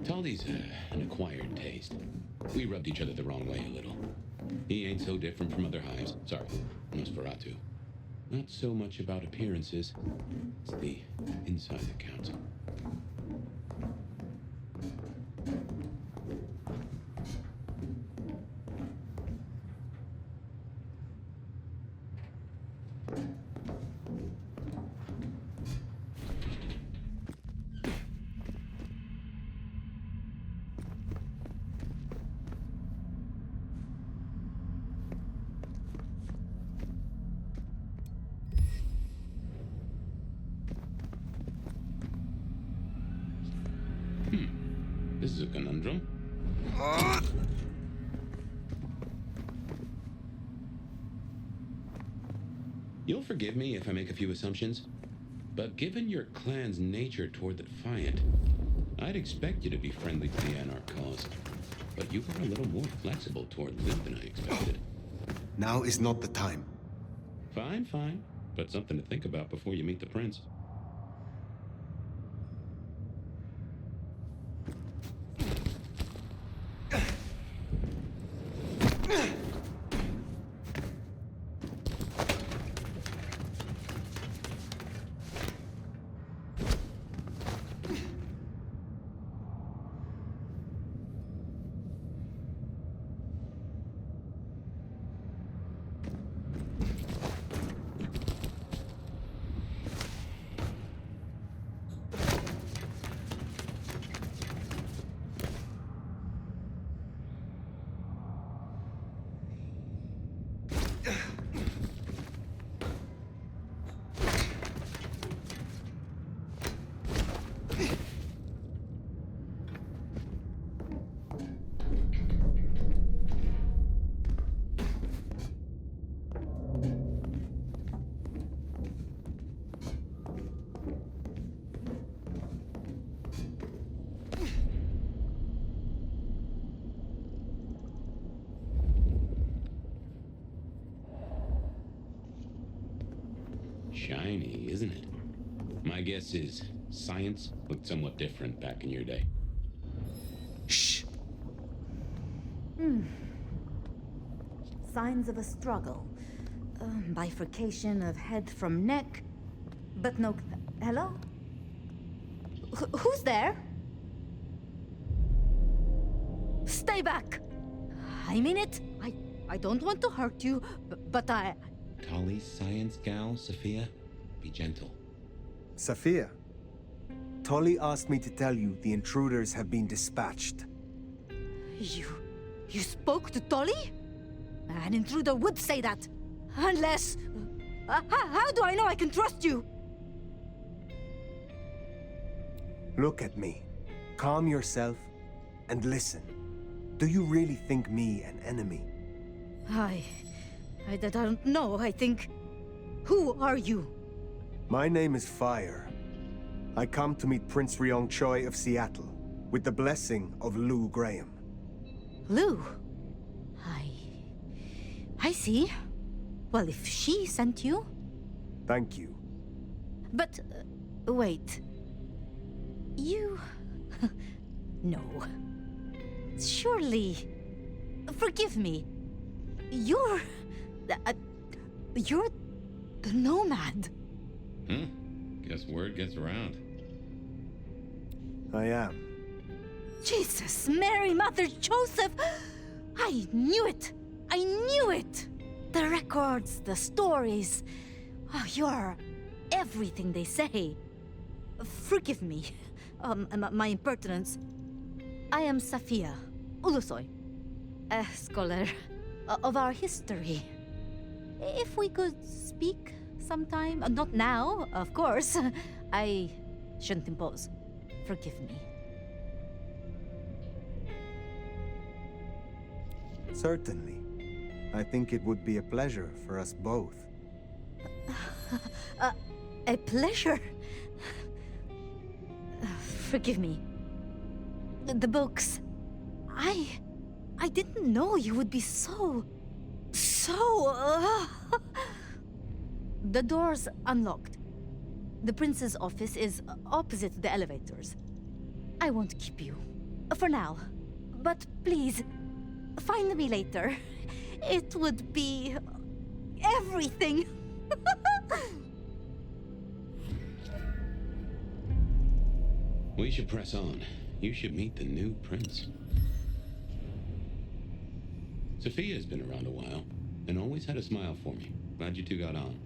Taldy's an acquired taste. We rubbed each other the wrong way a little. He ain't so different from other hives. Sorry, Nosferatu. Not so much about appearances. It's the inside that counts. This is a conundrum. You'll forgive me if I make a few assumptions, but given your clan's nature toward the Defiant, I'd expect you to be friendly to the Anarch cause. But you were a little more flexible toward Loot than I expected. Now is not the time. Fine, fine. But something to think about before you meet the prince. shiny, isn't it? My guess is science looked somewhat different back in your day. Shh. Signs of a struggle. Bifurcation of head from neck. But no... Hello? Who's there? Stay back! I mean it. I don't want to hurt you, but I... Tolly's science gal, Sophia? Be gentle. Sophia, Tolly asked me to tell you the intruders have been dispatched. You spoke to Tolly? An intruder would say that. Unless... how do I know I can trust you? Look at me. Calm yourself and listen. Do you really think me an enemy? I don't know. I think... Who are you? My name is Fire. I come to meet Prince Ryong Choi of Seattle, with the blessing of Lou Graham. Lou? I see. Well, if she sent you... Thank you. But, wait. You... No. Surely... Forgive me. You're the nomad. Guess word gets around. I am. Jesus, Mary, Mother, Joseph! I knew it! I knew it! The records, the stories. Oh, you're everything they say. Forgive me. My impertinence. I am Safia Ulusoy, a scholar of our history. If we could speak sometime. Not now, of course. I shouldn't impose. Forgive me. Certainly. I think it would be a pleasure for us both. A pleasure? Forgive me. The books. I didn't know you would be so... The door's unlocked. The prince's office is opposite the elevators. I won't keep you. For now. But please, find me later. It would be... everything. We should press on. You should meet the new prince. Sophia's been around a while, and always had a smile for me. Glad you two got on.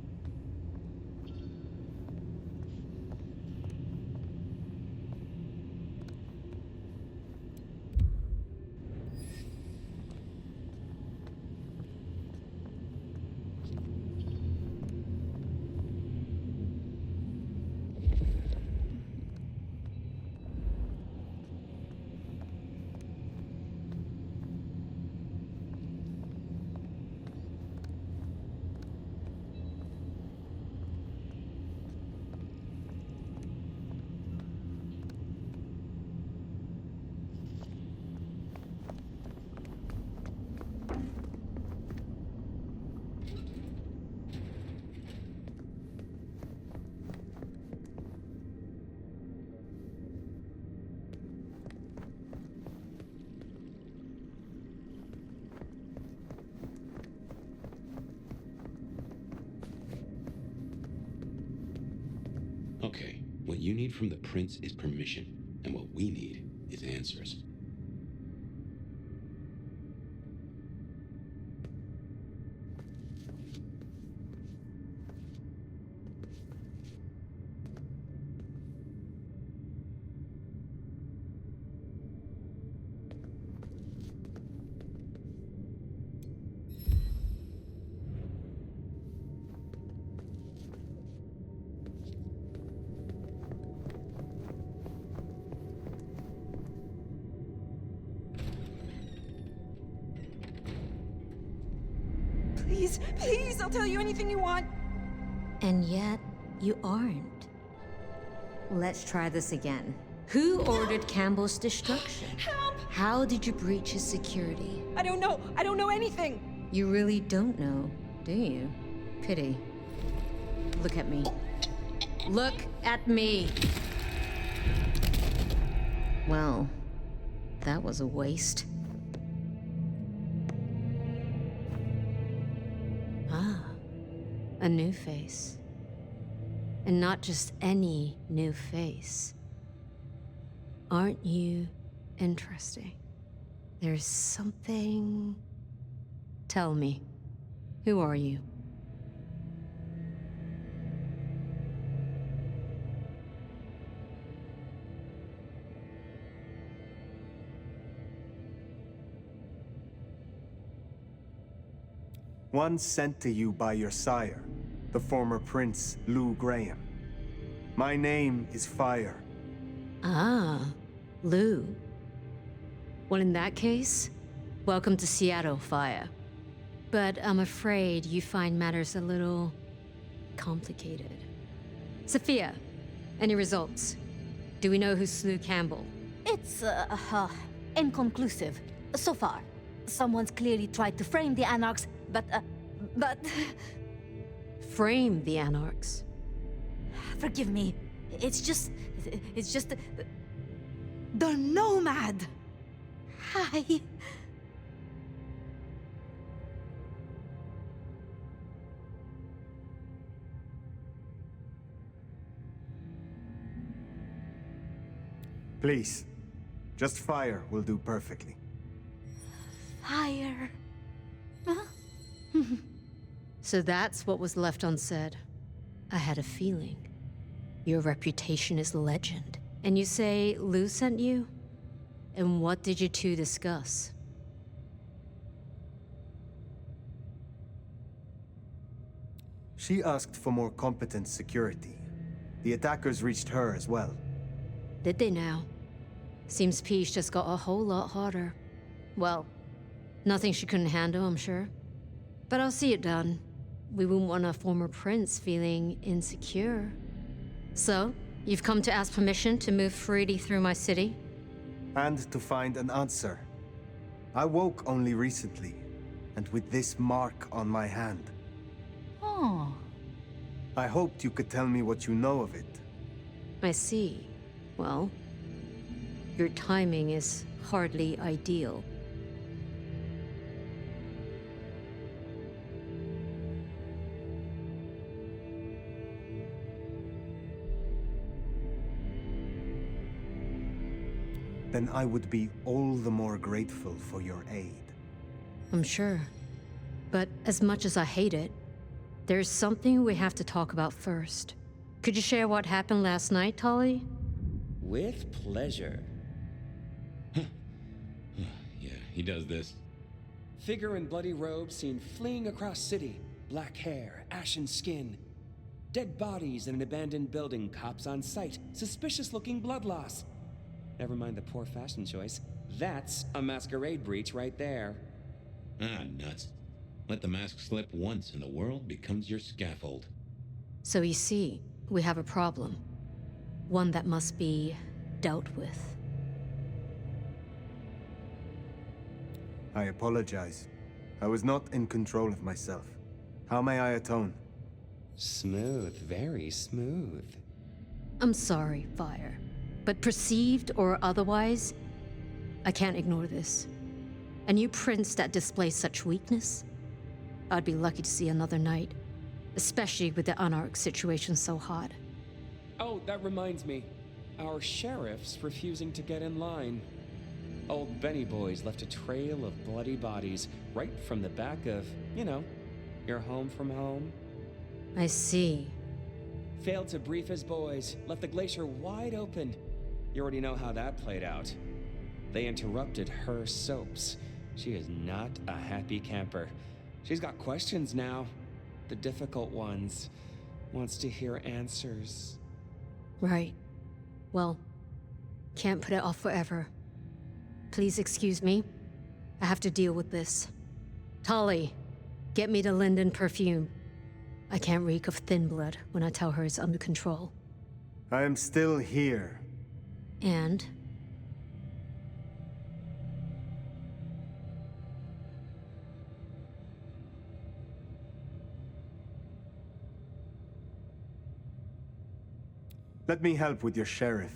Okay, what you need from the prince is permission, and what we need is answers. Please, please, I'll tell you anything you want. And yet, you aren't. Let's try this again. Who ordered Campbell's destruction? Help! How did you breach his security? I don't know. I don't know anything. You really don't know, do you? Pity. Look at me. Look at me! Well, that was a waste. Ah, a new face. And not just any new face. Aren't you interesting? There's something... Tell me, who are you? One sent to you by your sire, the former Prince Lou Graham. My name is Fire. Ah, Lou. Well, in that case, welcome to Seattle, Fire. But I'm afraid you find matters a little complicated. Sophia, any results? Do we know who slew Campbell? It's, inconclusive. So far. Someone's clearly tried to frame the Anarchs, but... Frame the Anarchs? Forgive me. It's just... The Nomad! Hi. Please, just Fire will do perfectly. Fire. So that's what was left unsaid. I had a feeling. Your reputation is legend. And you say Lou sent you? And what did you two discuss? She asked for more competent security. The attackers reached her as well. Did they now? Seems peace just got a whole lot harder. Well, nothing she couldn't handle, I'm sure. But I'll see it done. We wouldn't want a former prince feeling insecure. So, you've come to ask permission to move freely through my city? And to find an answer. I woke only recently, and with this mark on my hand. Oh. I hoped you could tell me what you know of it. I see. Well, your timing is hardly ideal. Then I would be all the more grateful for your aid. I'm sure. But as much as I hate it, there's something we have to talk about first. Could you share what happened last night, Tolly? With pleasure. Yeah, he does this. Figure in bloody robes seen fleeing across city. Black hair, ashen skin. Dead bodies in an abandoned building, cops on site. Suspicious-looking blood loss. Never mind the poor fashion choice. That's a masquerade breach right there. Ah, nuts. Let the mask slip once and the world becomes your scaffold. So you see, we have a problem. One that must be dealt with. I apologize. I was not in control of myself. How may I atone? Smooth, very smooth. I'm sorry, Fire. But perceived or otherwise, I can't ignore this. A new prince that displays such weakness? I'd be lucky to see another night. Especially with the Anarch situation so hot. Oh, that reminds me. Our sheriff's refusing to get in line. Old Benny boys left a trail of bloody bodies right from the back of, you know, your home from home. I see. Failed to brief his boys, left the glacier wide open. You already know how that played out. They interrupted her soaps. She is not a happy camper. She's got questions now. The difficult ones. Wants to hear answers. Right. Well, can't put it off forever. Please excuse me. I have to deal with this. Tolly, get me the Linden perfume. I can't reek of thin blood when I tell her it's under control. I am still here. And? Let me help with your sheriff.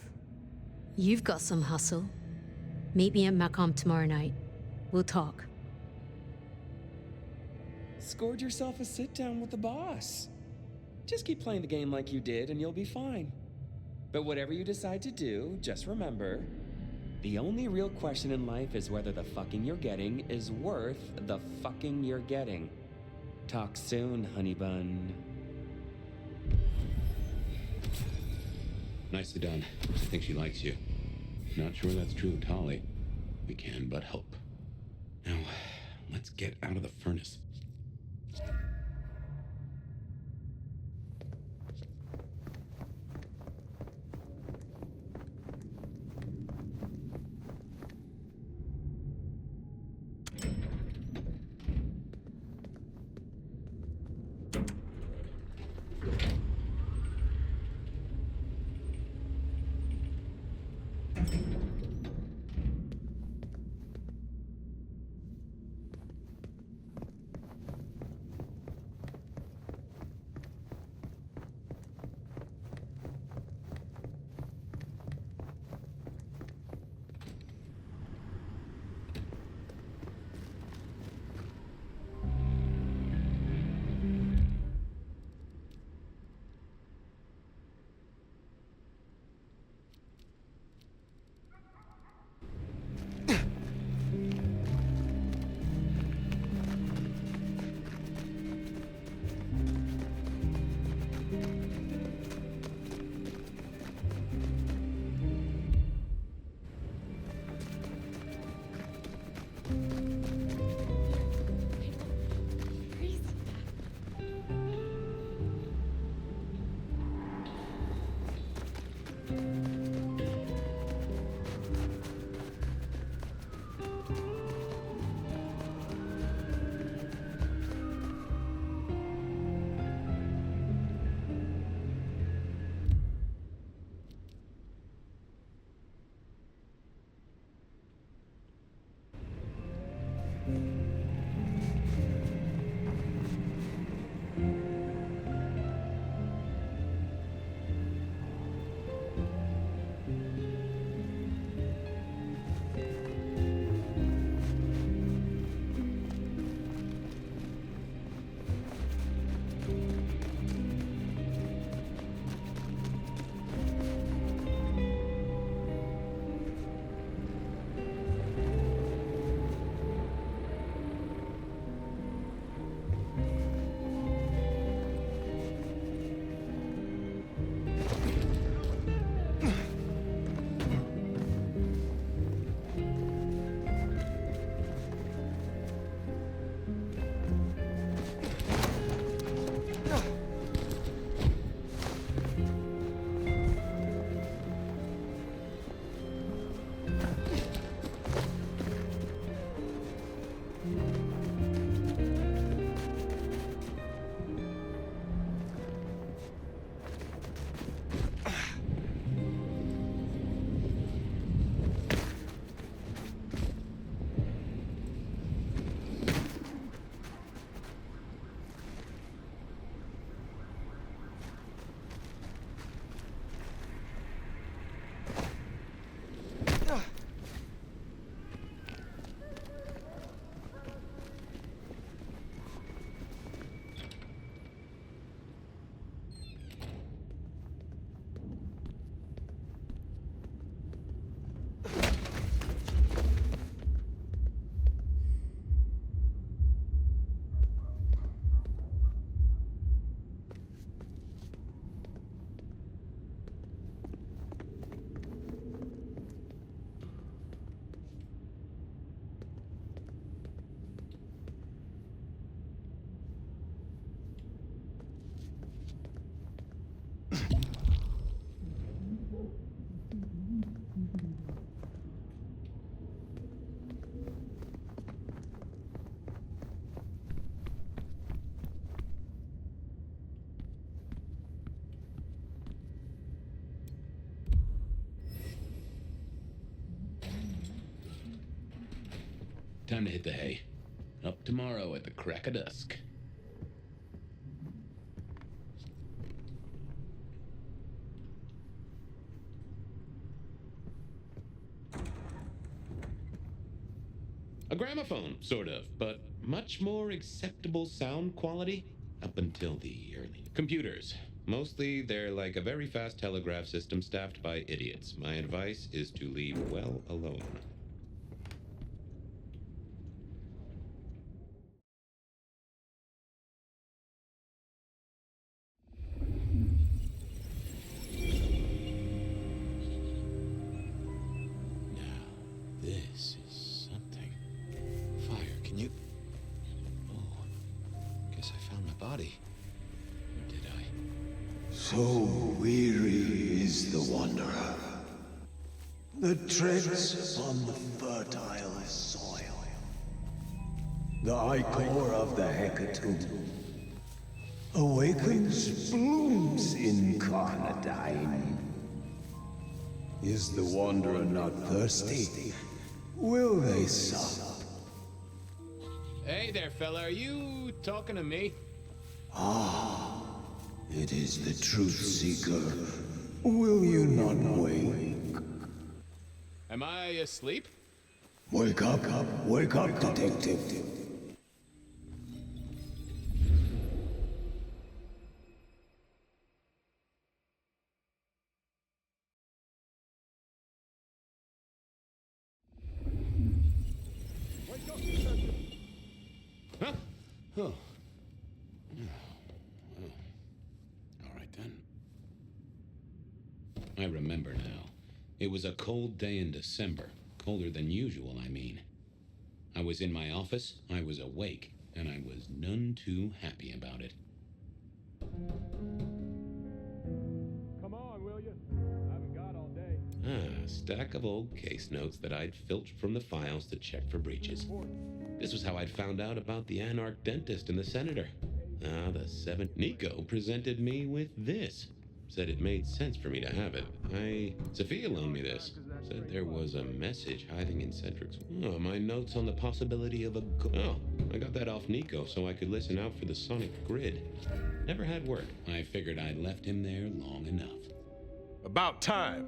You've got some hustle. Meet me at Macomb tomorrow night. We'll talk. Scored yourself a sit-down with the boss. Just keep playing the game like you did and you'll be fine. But whatever you decide to do, just remember, the only real question in life is whether the fucking you're getting is worth the fucking you're getting. Talk soon, honey bun. Nicely done. I think she likes you. Not sure that's true of Tolly. We can but hope. Now, let's get out of the furnace. Time to hit the hay. Up tomorrow at the crack of dusk. A gramophone, sort of, but much more acceptable sound quality up until the early computers. Mostly, they're like a very fast telegraph system staffed by idiots. My advice is to leave well alone. This is something. Fire, can you... Oh, guess I found my body. Or did I? So weary is the wanderer. The treads upon the fertile soil. The ichor of the hecatomb awakens blooms incarnadine. Is the wanderer not thirsty? Will they sup? Hey there, fella, are you talking to me? Ah, it is the truth seeker. Will you not wake? Am I asleep? Wake up, detective. Huh? Oh. All right then. I remember now. It was a cold day in December. Colder than usual, I mean. I was in my office, I was awake, and I was none too happy about it. Come on, will you? I haven't got all day. A stack of old case notes that I'd filched from the files to check for breaches. This was how I'd found out about the anarch dentist and the senator. The seventh Nico presented me with this. Said it made sense for me to have it. Sophia loaned me this. Said there was a message hiding in Cedric's. Oh, my notes on the possibility of I got that off Nico so I could listen out for the sonic grid. Never had work. I figured I'd left him there long enough. About time.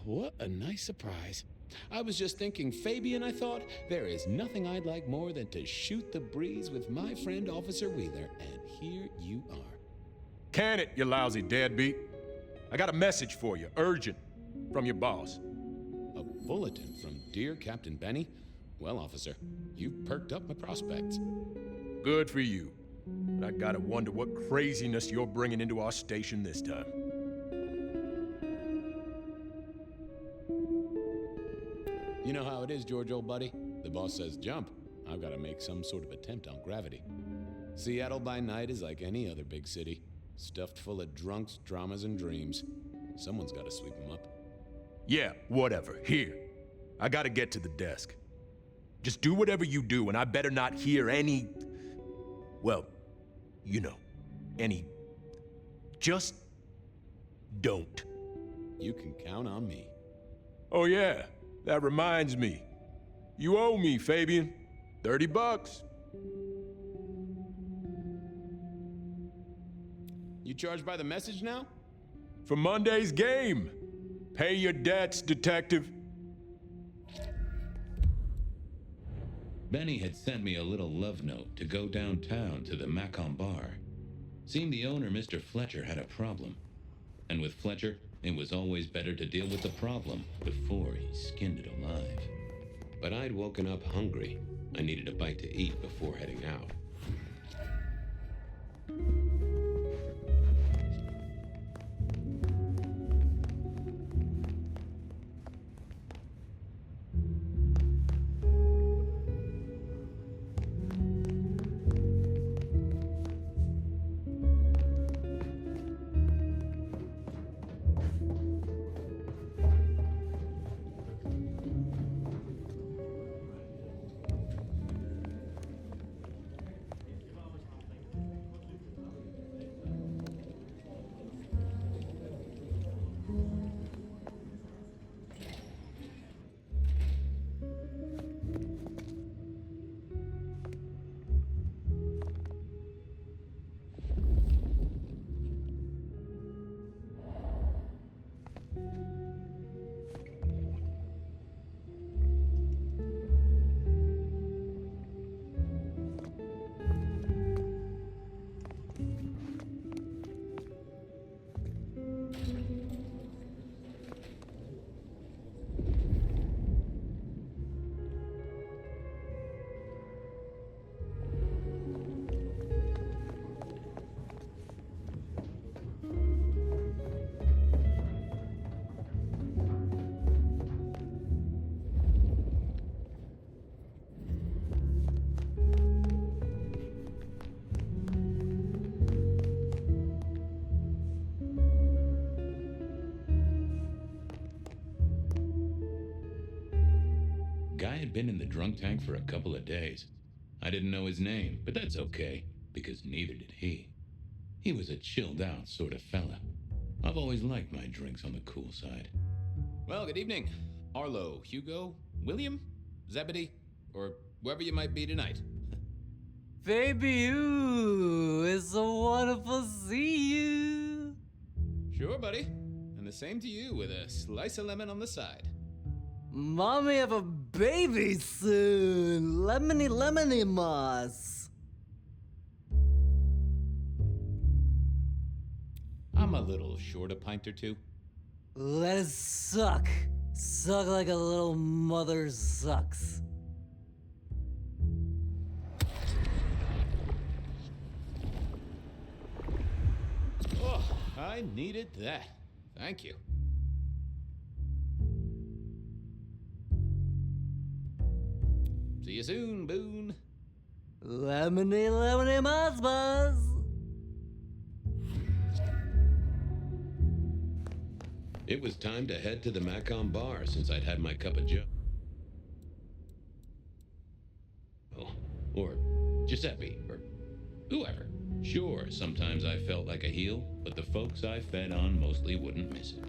What a nice surprise. I was just thinking, Fabian, I thought, there is nothing I'd like more than to shoot the breeze with my friend Officer Wheeler, and here you are. Can it, you lousy deadbeat. I got a message for you, urgent, from your boss. A bulletin from dear Captain Benny? Well, officer, you've perked up my prospects. Good for you. But I gotta wonder what craziness you're bringing into our station this time. You know how it is, George, old buddy. The boss says jump. I've got to make some sort of attempt on gravity. Seattle by night is like any other big city. Stuffed full of drunks, dramas, and dreams. Someone's got to sweep them up. Yeah, whatever. Here. I gotta get to the desk. Just do whatever you do, and I better not hear any... Well, you know, any... Just don't. You can count on me. Oh yeah, that reminds me. You owe me, Fabian. $30. You charged by the message now? For Monday's game. Pay your debts, detective. Benny had sent me a little love note to go downtown to the Macon bar. Seemed the owner, Mr. Fletcher, had a problem. And with Fletcher, it was always better to deal with the problem before he skinned it alive. But I'd woken up hungry. I needed a bite to eat before heading out. Guy had been in the drunk tank for a couple of days. I didn't know his name, but that's okay, because neither did he. He was a chilled out sort of fella. I've always liked my drinks on the cool side. Well, good evening. Arlo, Hugo, William, Zebedee, or wherever you might be tonight. Baby, ooh, it's so wonderful to see you. Sure, buddy. And the same to you with a slice of lemon on the side. Mommy have a baby soon. Lemony, lemony moss. I'm a little short a pint or two. Let it suck. Suck like a little mother sucks. Oh, I needed that. Thank you. See you soon, Boone. Lemony, lemony moss buzz. It was time to head to the Macon bar since I'd had my cup of joe. Oh, or Giuseppe, or whoever. Sure, sometimes I felt like a heel, but the folks I fed on mostly wouldn't miss it.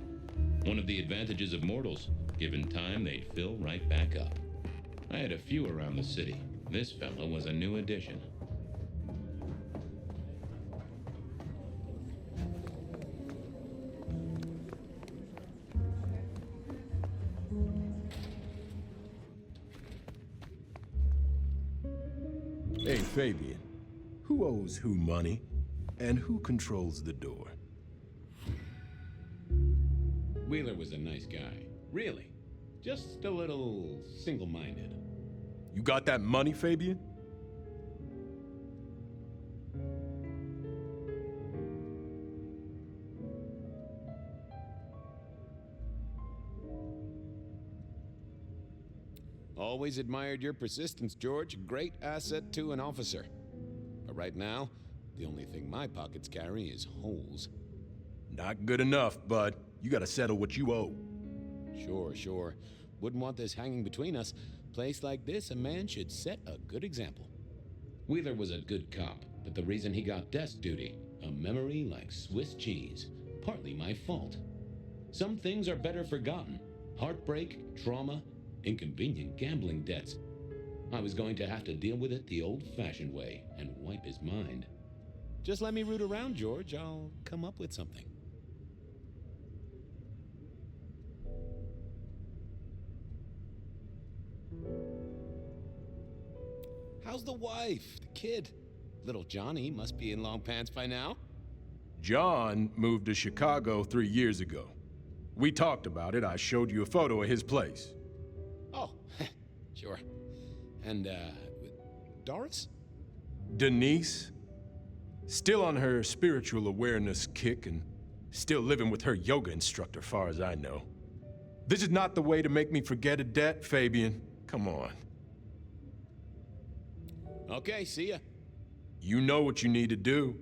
One of the advantages of mortals, given time, they'd fill right back up. I had a few around the city. This fella was a new addition. Hey, Fabian. Who owes who money? And who controls the door? Wheeler was a nice guy. Really. Just a little single-minded. You got that money, Fabian? Always admired your persistence, George. Great asset to an officer. But right now, the only thing my pockets carry is holes. Not good enough, bud. You gotta settle what you owe. Sure. Wouldn't want this hanging between us. Place like this, a man should set a good example. Wheeler was a good cop, but the reason he got desk duty, a memory like Swiss cheese, partly my fault. Some things are better forgotten. Heartbreak, trauma, inconvenient gambling debts. I was going to have to deal with it the old-fashioned way and wipe his mind. Just let me root around, George. I'll come up with something. How's the wife, the kid? Little Johnny must be in long pants by now. John moved to Chicago 3 years ago. We talked about it. I showed you a photo of his place. Oh, sure. And, Doris? Denise? Still on her spiritual awareness kick and still living with her yoga instructor, far as I know. This is not the way to make me forget a debt, Fabian. Come on. Okay, see ya. You know what you need to do.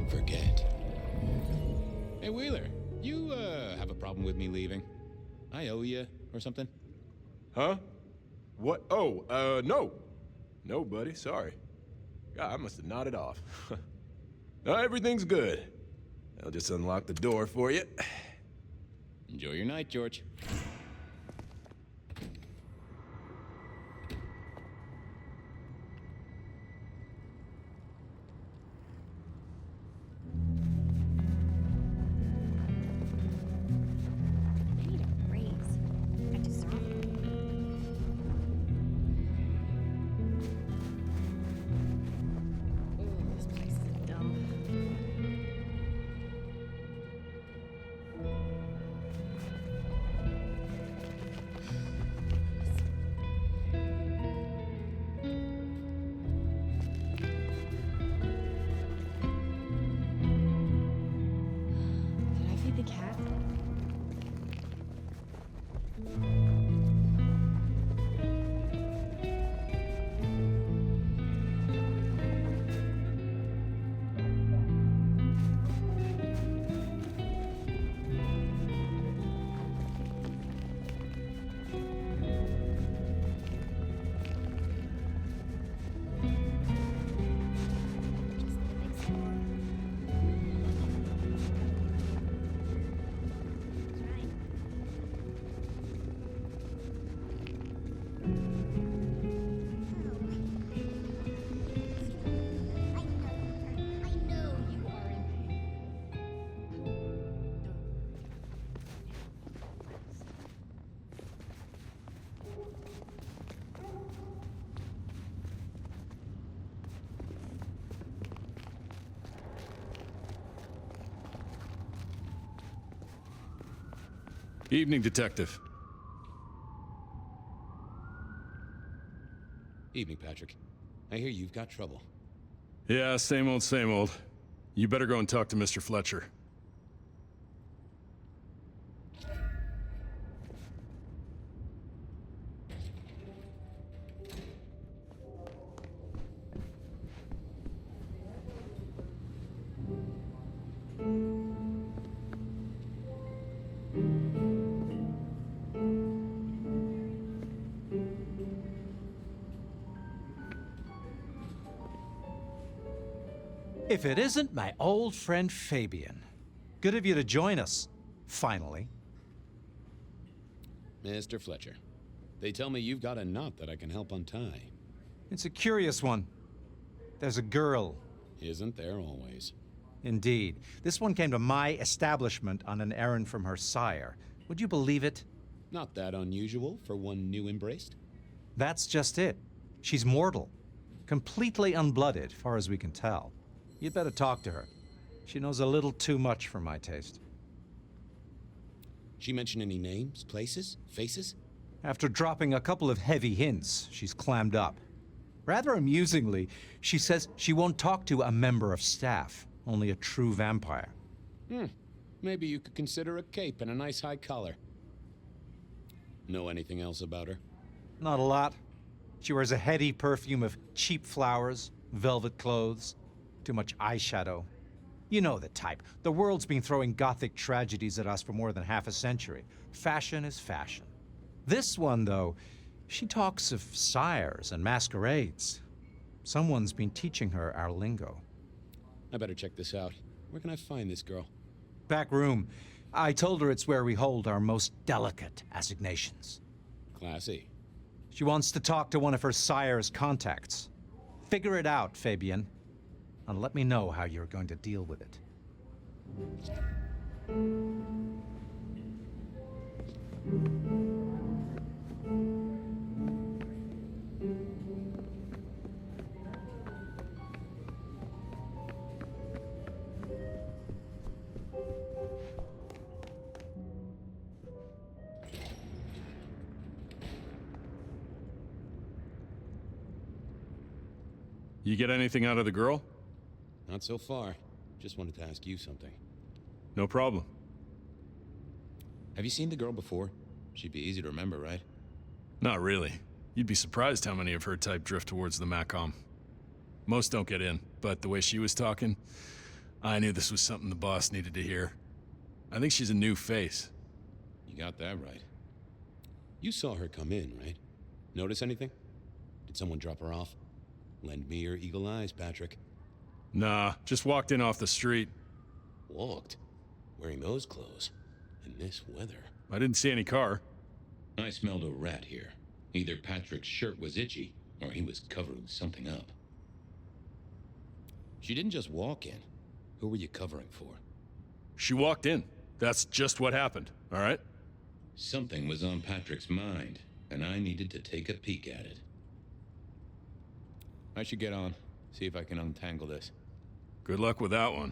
Forget. Hey, Wheeler, you, have a problem with me leaving? I owe you or something? Huh? What? Oh, no. No, buddy, sorry. God, I must have nodded off. Everything's good. I'll just unlock the door for you. Enjoy your night, George. I need a raise. I deserve it. Ooh, this place is dumb. Evening, Detective. Evening, Patrick. I hear you've got trouble. Yeah, same old, same old. You better go and talk to Mr. Fletcher. If it isn't my old friend Fabian. Good of you to join us, finally. Mr. Fletcher, they tell me you've got a knot that I can help untie. It's a curious one. There's a girl. Isn't there always? Indeed. This one came to my establishment on an errand from her sire. Would you believe it? Not that unusual for one new embraced. That's just it. She's mortal. Completely unblooded, far as we can tell. You'd better talk to her. She knows a little too much for my taste. She mention any names, places, faces? After dropping a couple of heavy hints, she's clammed up. Rather amusingly, she says she won't talk to a member of staff, only a true vampire. Maybe you could consider a cape and a nice high collar. Know anything else about her? Not a lot. She wears a heady perfume of cheap flowers, velvet clothes, too much eyeshadow. You know the type. The world's been throwing gothic tragedies at us for more than half a century. Fashion is fashion. This one, though, she talks of sires and masquerades. Someone's been teaching her our lingo. I better check this out. Where can I find this girl? Back room. I told her it's where we hold our most delicate assignations. Classy. She wants to talk to one of her sire's contacts. Figure it out, Fabian. And let me know how you're going to deal with it. You get anything out of the girl? Not so far. Just wanted to ask you something. No problem. Have you seen the girl before? She'd be easy to remember, right? Not really. You'd be surprised how many of her type drift towards the Macom. Most don't get in, but the way she was talking, I knew this was something the boss needed to hear. I think she's a new face. You got that right. You saw her come in, right? Notice anything? Did someone drop her off? Lend me your eagle eyes, Patrick. Nah, just walked in off the street. Walked? Wearing those clothes? In this weather? I didn't see any car. I smelled a rat here. Either Patrick's shirt was itchy, or he was covering something up. She didn't just walk in. Who were you covering for? She walked in. That's just what happened, all right? Something was on Patrick's mind, and I needed to take a peek at it. I should get on, see if I can untangle this. Good luck with that one.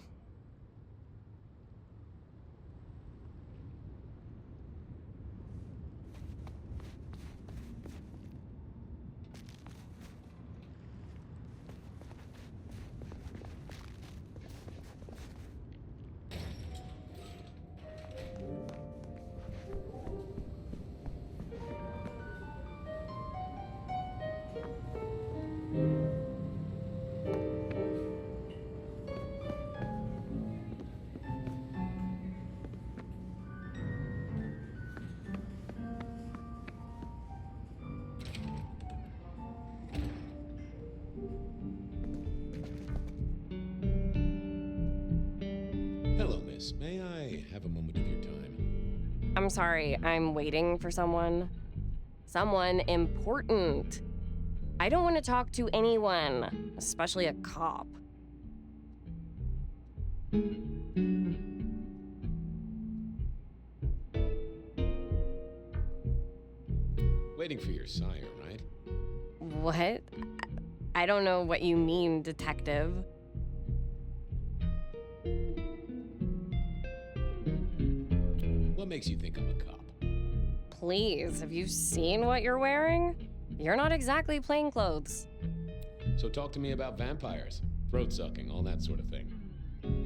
Hello, miss. May I have a moment of your time? I'm sorry, I'm waiting for someone. Someone important. I don't want to talk to anyone, especially a cop. Waiting for your sire, right? What? I don't know what you mean, detective. What makes you think I'm a cop? please, have you seen what you're wearing? You're not exactly plain clothes. So talk to me about vampires, throat sucking, all that sort of thing.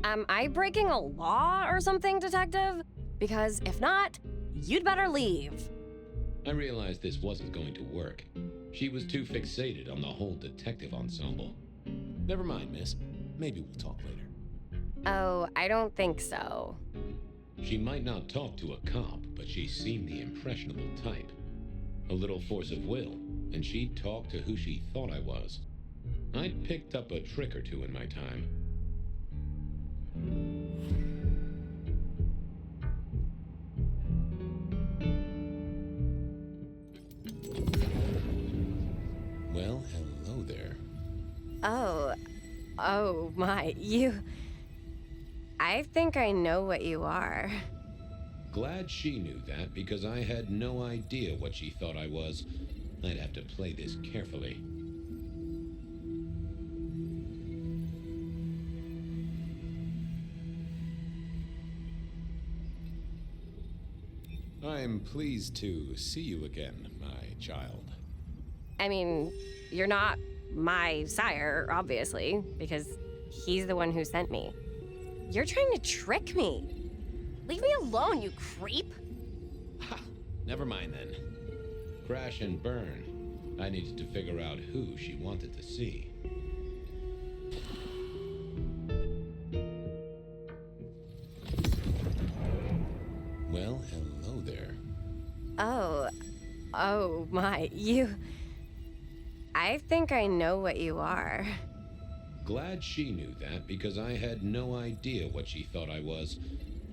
Am I breaking a law or something, detective? Because if not, you'd better leave. I realized this wasn't going to work. She was too fixated on the whole detective ensemble. Never mind, miss. Maybe we'll talk later. Oh, I don't think so. She might not talk to a cop, but she seemed the impressionable type. A little force of will, and she'd talk to who she thought I was. I'd picked up a trick or two in my time. Well, hello there. Oh my, I think I know what you are. Glad she knew that, because I had no idea what she thought I was. I'd have to play this carefully. I'm pleased to see you again, my child. I mean, you're not my sire, obviously, because he's the one who sent me. You're trying to trick me. Leave me alone, you creep. Ha! Never mind then. Crash and burn. I needed to figure out who she wanted to see. Well, hello there. Oh my, I think I know what you are. Glad she knew that, because I had no idea what she thought I was.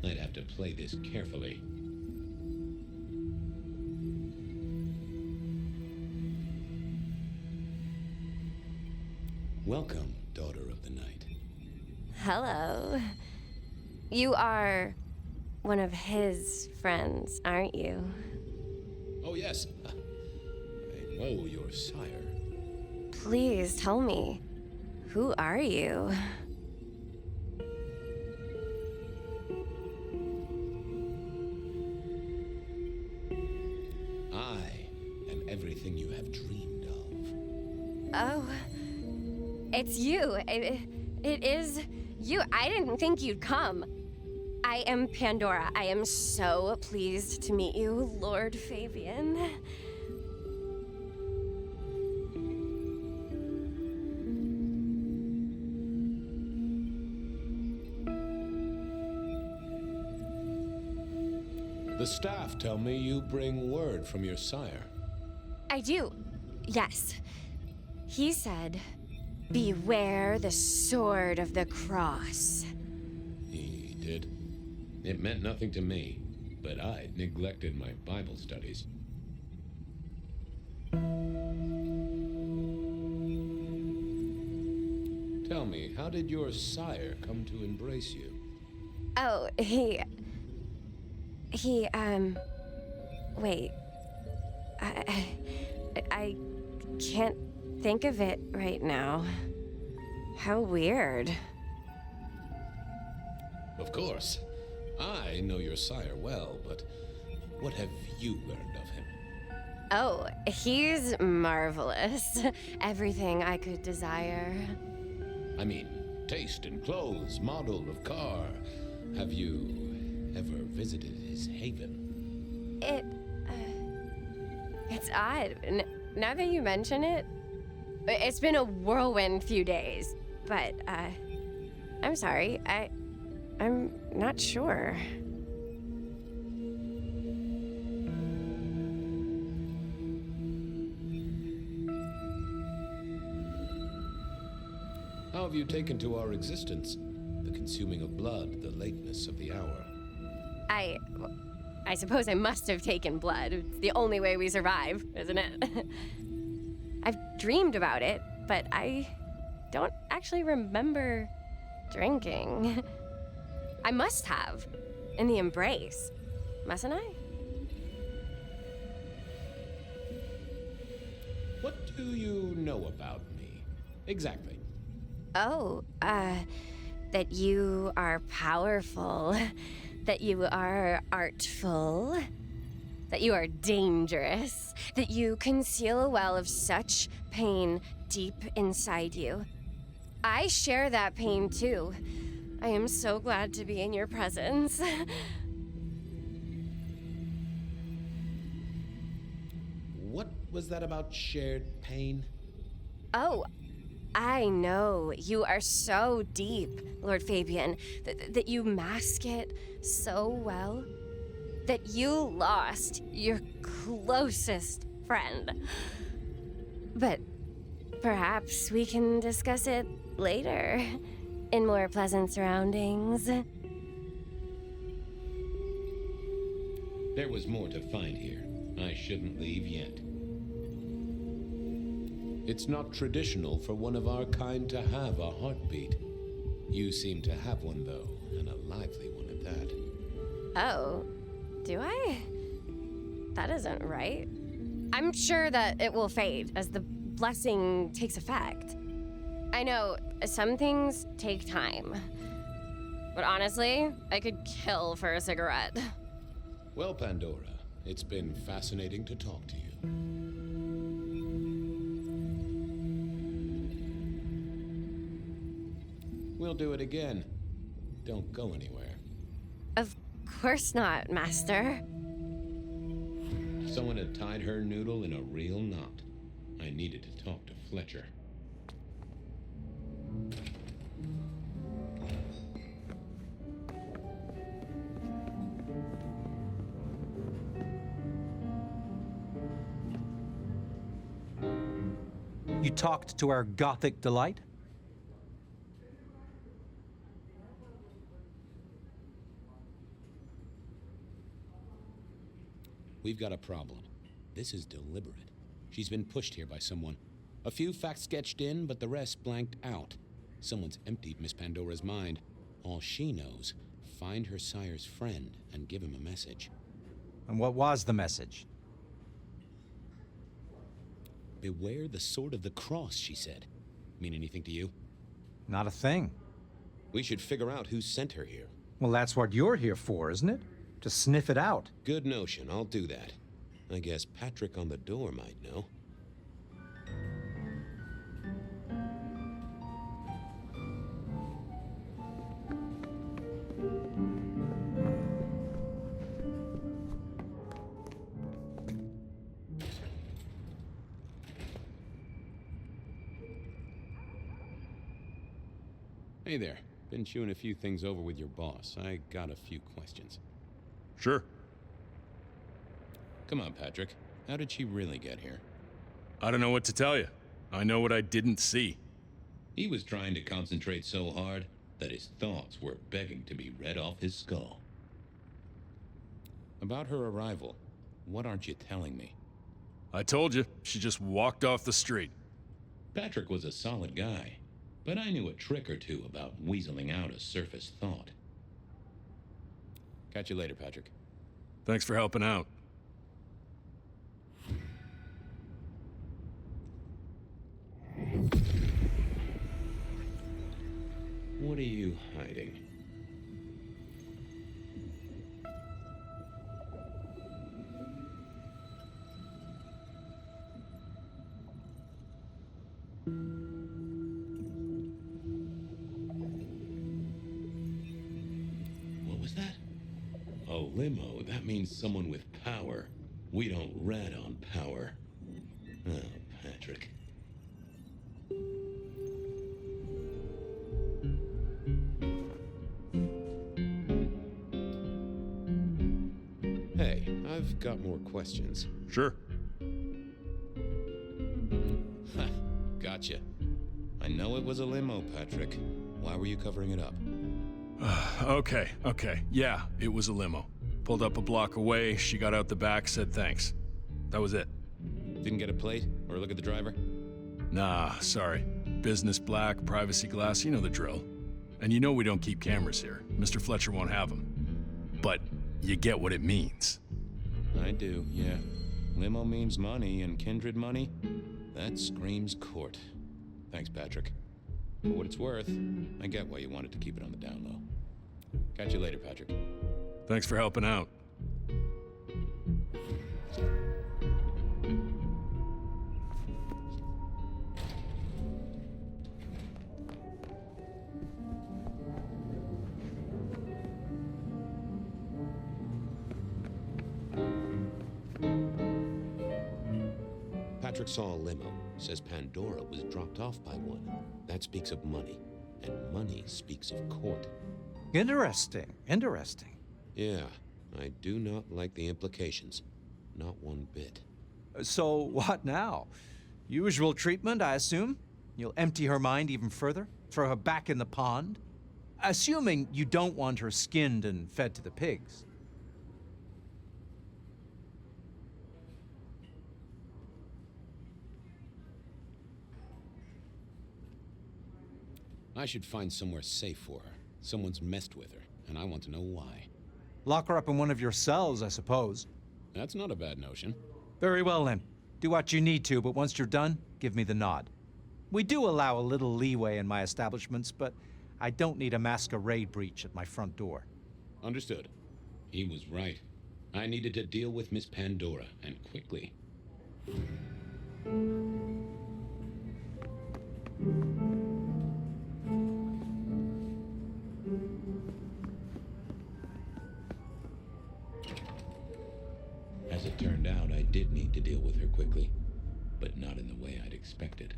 I'd have to play this carefully. Welcome, daughter of the night. Hello. You are one of his friends, aren't you? Oh, yes. I know your sire. Please tell me, who are you? I am everything you have dreamed of. Oh, it's you. It is you. I didn't think you'd come. I am Pandora. I am so pleased to meet you, Lord Fabian. The staff tell me you bring word from your sire. I do. Yes. He said, beware the sword of the cross. He did. It meant nothing to me, but I'd neglected my Bible studies. Tell me, how did your sire come to embrace you? Oh, wait. I can't think of it right now. How weird. Of course. I know your sire well, but what have you learned of him? Oh, he's marvelous. Everything I could desire. I mean, taste in clothes, model of car. Have you ever visited his haven? It's odd. Now that you mention it, it's been a whirlwind few days. But, I'm sorry. I'm not sure. How have you taken to our existence? The consuming of blood, the lateness of the hour. I suppose I must have taken blood. It's the only way we survive, isn't it? I've dreamed about it, but I don't actually remember drinking. I must have. In the embrace. Mustn't I? What do you know about me? Exactly. Oh, that you are powerful, that you are artful, that you are dangerous, that you conceal a well of such pain deep inside you. I share that pain too. I am so glad to be in your presence. What was that about shared pain? Oh, I know. You are so deep, Lord Fabian, that you mask it so well. That you lost your closest friend. But perhaps we can discuss it later, in more pleasant surroundings. There was more to find here. I shouldn't leave yet. It's not traditional for one of our kind to have a heartbeat. You seem to have one, though, and a lively one at that. Oh, do I? That isn't right. I'm sure that it will fade as the blessing takes effect. I know some things take time, but honestly, I could kill for a cigarette. Well, Pandora, it's been fascinating to talk to you. We'll do it again. Don't go anywhere. Of course not, Master. Someone had tied her noodle in a real knot. I needed to talk to Fletcher. You talked to our Gothic delight? We've got a problem. This is deliberate. She's been pushed here by someone. A few facts sketched in, but the rest blanked out. Someone's emptied Miss Pandora's mind. All she knows, find her sire's friend and give him a message. And what was the message? Beware the sword of the cross, she said. Mean anything to you? Not a thing. We should figure out who sent her here. Well, that's what you're here for, isn't it? To sniff it out. Good notion, I'll do that. I guess Patrick on the door might know. Hey there. Been chewing a few things over with your boss. I got a few questions. Sure. Come on, Patrick. How did she really get here? I don't know what to tell you. I know what I didn't see. He was trying to concentrate so hard that his thoughts were begging to be read off his skull. About her arrival, what aren't you telling me? I told you, she just walked off the street. Patrick was a solid guy, but I knew a trick or two about weaseling out a surface thought. Catch you later, Patrick. Thanks for helping out. What are you hiding? What was that? A limo. That means someone with power. We don't rat on power. Oh, Patrick. Hey, I've got more questions. Sure. Ha, gotcha. I know it was a limo, Patrick. Why were you covering it up? Okay. Yeah, it was a limo. Pulled up a block away, she got out the back, said thanks. That was it. Didn't get a plate or look at the driver? Nah, sorry. Business black, privacy glass, you know the drill. And you know we don't keep cameras here. Mr. Fletcher won't have them. But you get what it means. I do, yeah. Limo means money, and kindred money? That screams court. Thanks, Patrick. For what it's worth, I get why you wanted to keep it on the down low. Catch you later, Patrick. Thanks for helping out. Patrick saw a limo. Says Pandora was dropped off by one. That speaks of money. And money speaks of court. Interesting. Interesting. Yeah, I do not like the implications. Not one bit. So what now? Usual treatment, I assume? You'll empty her mind even further? Throw her back in the pond? Assuming you don't want her skinned and fed to the pigs. I should find somewhere safe for her. Someone's messed with her, and I want to know why. Lock her up in one of your cells, I suppose. That's not a bad notion. Very well, then. Do what you need to, but once you're done, give me the nod. We do allow a little leeway in my establishments, but I don't need a masquerade breach at my front door. Understood. He was right. I needed to deal with Miss Pandora, and quickly. As it turned out, I did need to deal with her quickly, but not in the way I'd expected.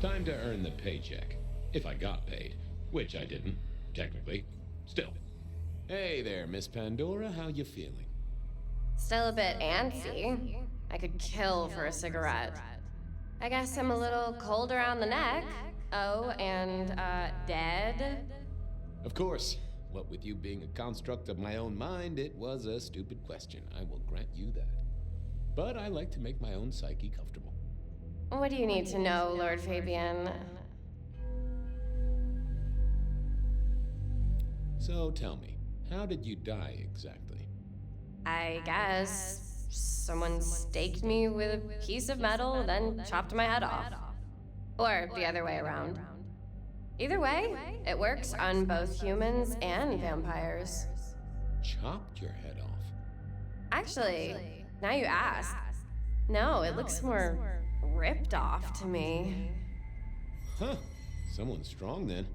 Time to earn the paycheck. If I got paid. Which I didn't, technically. Still. Hey there, Miss Pandora, how you feeling? Still a bit antsy. I could kill for a cigarette. I guess I'm a little cold around the neck. Oh, and, dead? Of course. What with you being a construct of my own mind, it was a stupid question. I will grant you that. But I like to make my own psyche comfortable. What do you need to know, Lord Fabian? So tell me, how did you die exactly? I guess someone staked me with a piece of metal, then chopped my head off. Or the other way around. Either way, it works on both humans and vampires. Chopped your head off? Actually, now you ask. No, it looks more ripped off to me. Huh. Someone's strong then.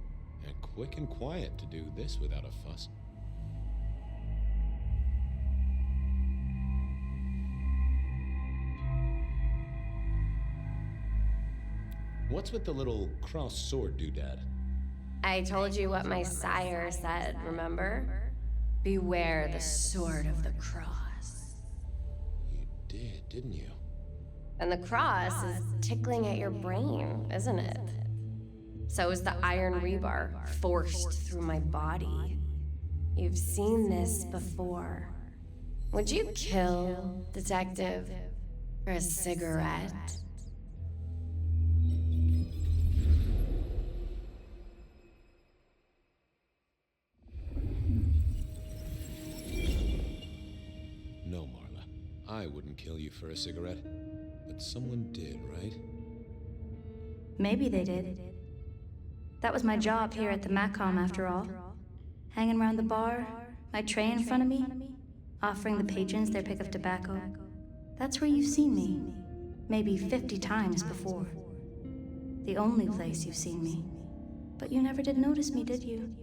And quick and quiet to do this without a fuss. What's with the little cross sword doodad? I told you what my sire said, remember? Beware the sword of the cross. You did, didn't you? And the cross is tickling at your brain, isn't it? So is the iron rebar forced through my body. You've seen this before. Would you kill, detective, for a cigarette? No, Marla. I wouldn't kill you for a cigarette. But someone did, right? Maybe they did. That was my job here at the MACOM, after all. Hanging around the bar, my tray in front of me, offering the patrons their pick of tobacco. That's where you've seen me. Maybe 50 times before. The only place you've seen me. But you never did notice me, did you?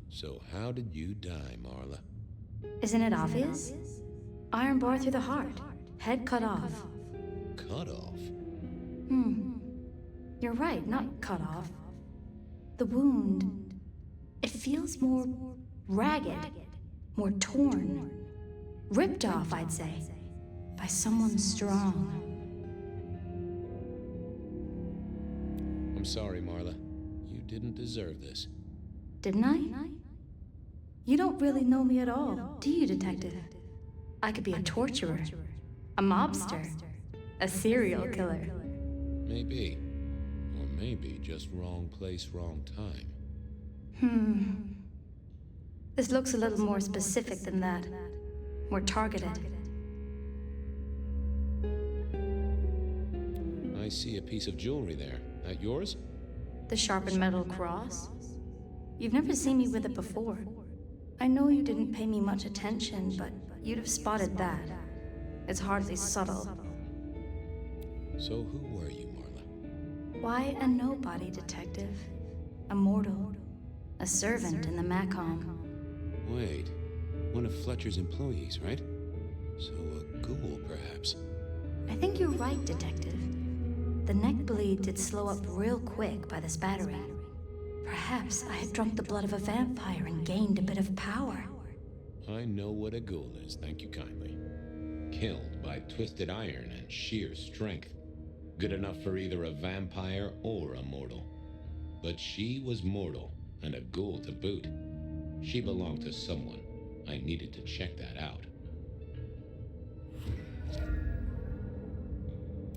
So how did you die, Marla? Isn't it obvious? Iron bar through the heart. Head cut off. Cut off? You're right, not cut off. The wound, it feels more ragged, more torn. Ripped off, I'd say, by someone strong. I'm sorry, Marla. You didn't deserve this. Didn't I? You don't really know me at all, do you, detective? I could be a torturer, a mobster, a serial killer. Maybe. Or maybe just wrong place, wrong time. This looks a little more specific than that. More targeted. I see a piece of jewelry there. That yours? The sharpened metal cross? You've never seen me with it before. I know you didn't pay me much attention, but you'd have spotted that. It's hardly subtle. So who were you, Marla? Why a nobody, Detective? A mortal. A servant in the Macom. Wait, one of Fletcher's employees, right? So a ghoul, perhaps. I think you're right, Detective. The neck bleed did slow up real quick by the spattering. Perhaps I had drunk the blood of a vampire and gained a bit of power. I know what a ghoul is, thank you kindly. Killed by twisted iron and sheer strength. Good enough for either a vampire or a mortal. But she was mortal, and a ghoul to boot. She belonged to someone. I needed to check that out.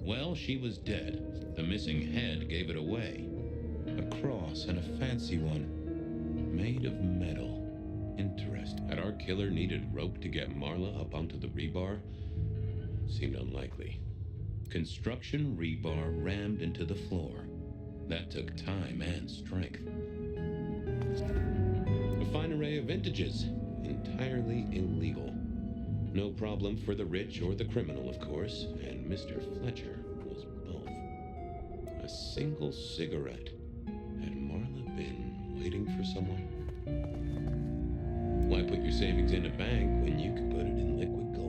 Well, she was dead. The missing head gave it away. A cross and a fancy one. Made of metal. Interesting. Had our killer needed rope to get Marla up onto the rebar? Seemed unlikely. Construction rebar rammed into the floor. That took time and strength. A fine array of vintages. Entirely illegal. No problem for the rich or the criminal, of course, and Mr. Fletcher was both. A single cigarette. Had Marla been waiting for someone? Why put your savings in a bank when you could put it in liquid gold?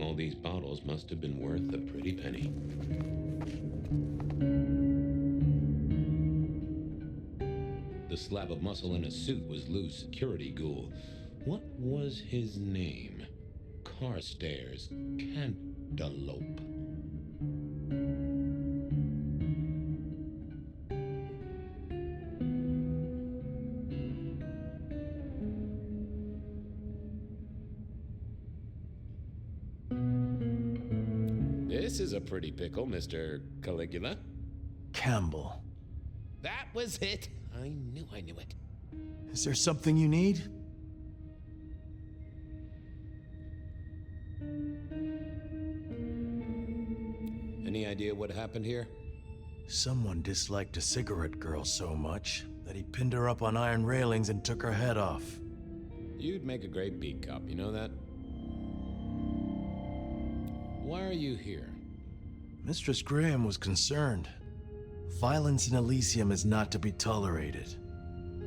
All these bottles must have been worth a pretty penny. The slab of muscle in a suit was Lou's security ghoul. What was his name? Carstairs Cantaloupe. This is a pretty pickle, Mr. Caligula. Campbell. That was it. I knew it. Is there something you need? Any idea what happened here? Someone disliked a cigarette girl so much that he pinned her up on iron railings and took her head off. You'd make a great beat cop, you know that? Why are you here? Mistress Graham was concerned. Violence in Elysium is not to be tolerated.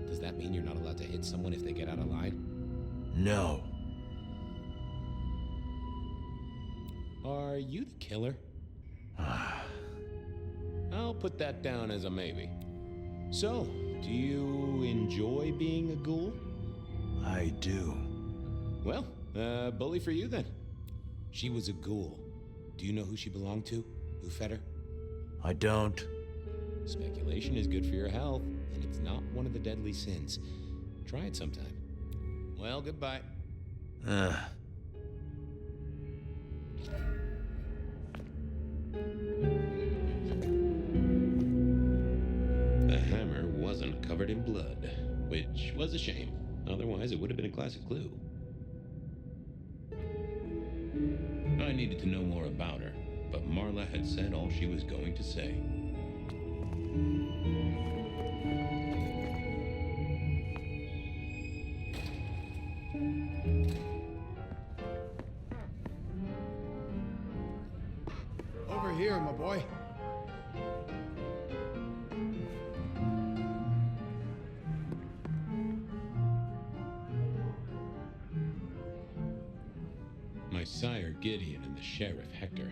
Does that mean you're not allowed to hit someone if they get out of line? No. Are you the killer? I'll put that down as a maybe. So, do you enjoy being a ghoul? I do. Well, bully for you then. She was a ghoul. Do you know who she belonged to? Who fed her? I don't. Speculation is good for your health, and it's not one of the deadly sins. Try it sometime. Well, goodbye. The hammer wasn't covered in blood, which was a shame. Otherwise, it would have been a classic clue. I needed to know more about her, but Marla had said all she was going to say. Over here, my boy. My sire Gideon and the sheriff Hector,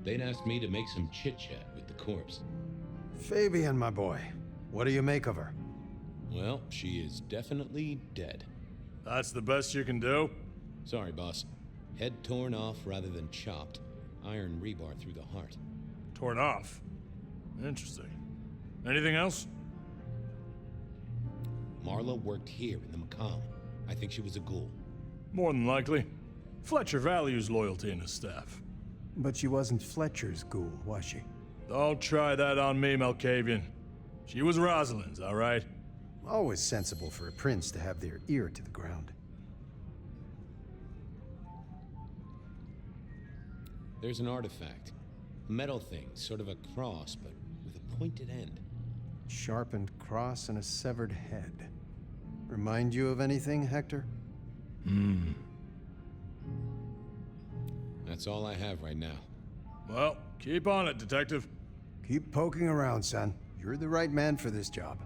they'd asked me to make some chit-chat with the corpse. Fabian, my boy. What do you make of her? Well, she is definitely dead. That's the best you can do? Sorry, boss. Head torn off rather than chopped. Iron rebar through the heart. Torn off? Interesting. Anything else? Marla worked here in the Macomb. I think she was a ghoul. More than likely. Fletcher values loyalty in his staff. But she wasn't Fletcher's ghoul, was she? Don't try that on me, Malkavian. She was Rosalind's, all right? Always sensible for a prince to have their ear to the ground. There's an artifact. A metal thing, sort of a cross, but with a pointed end. Sharpened cross and a severed head. Remind you of anything, Hector? That's all I have right now. Well, keep on it, Detective. Keep poking around, son. You're the right man for this job.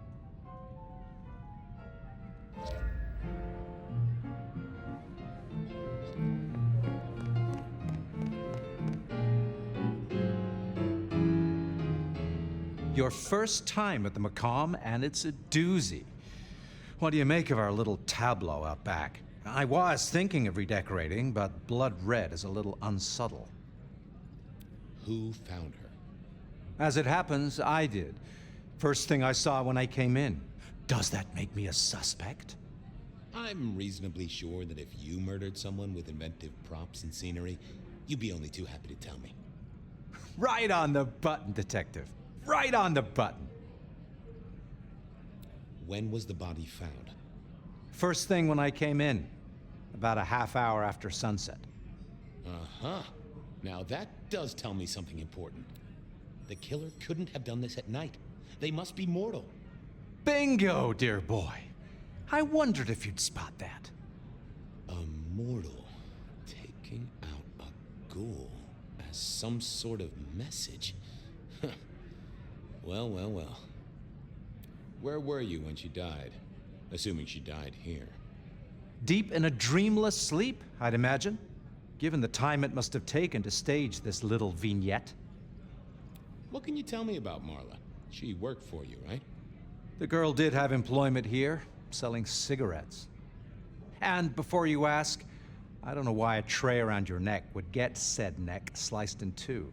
Your first time at the Macomb, and it's a doozy. What do you make of our little tableau out back? I was thinking of redecorating, but blood red is a little unsubtle. Who found her? As it happens, I did. First thing I saw when I came in. Does that make me a suspect? I'm reasonably sure that if you murdered someone with inventive props and scenery, you'd be only too happy to tell me. Right on the button, Detective. Right on the button. When was the body found? First thing when I came in. About a half hour after sunset. Uh-huh. Now that does tell me something important. The killer couldn't have done this at night. They must be mortal. Bingo, dear boy. I wondered if you'd spot that. A mortal taking out a ghoul as some sort of message. Well, well, well. Where were you when she died? Assuming she died here. Deep in a dreamless sleep, I'd imagine, given the time it must have taken to stage this little vignette. What can you tell me about Marla? She worked for you, right? The girl did have employment here, selling cigarettes. And before you ask, I don't know why a tray around your neck would get said neck sliced in two.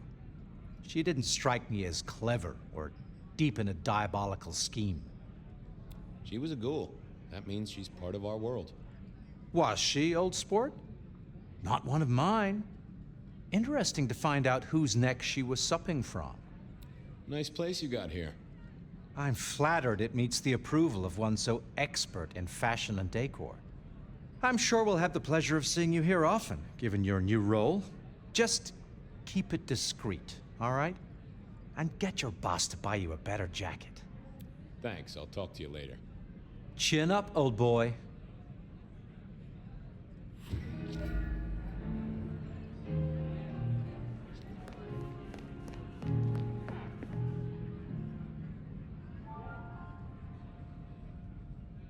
She didn't strike me as clever or deep in a diabolical scheme. She was a ghoul. That means she's part of our world. Was she, old sport? Not one of mine. Interesting to find out whose neck she was supping from. Nice place you got here. I'm flattered it meets the approval of one so expert in fashion and decor. I'm sure we'll have the pleasure of seeing you here often, given your new role. Just keep it discreet, all right? And get your boss to buy you a better jacket. Thanks, I'll talk to you later. Chin up, old boy.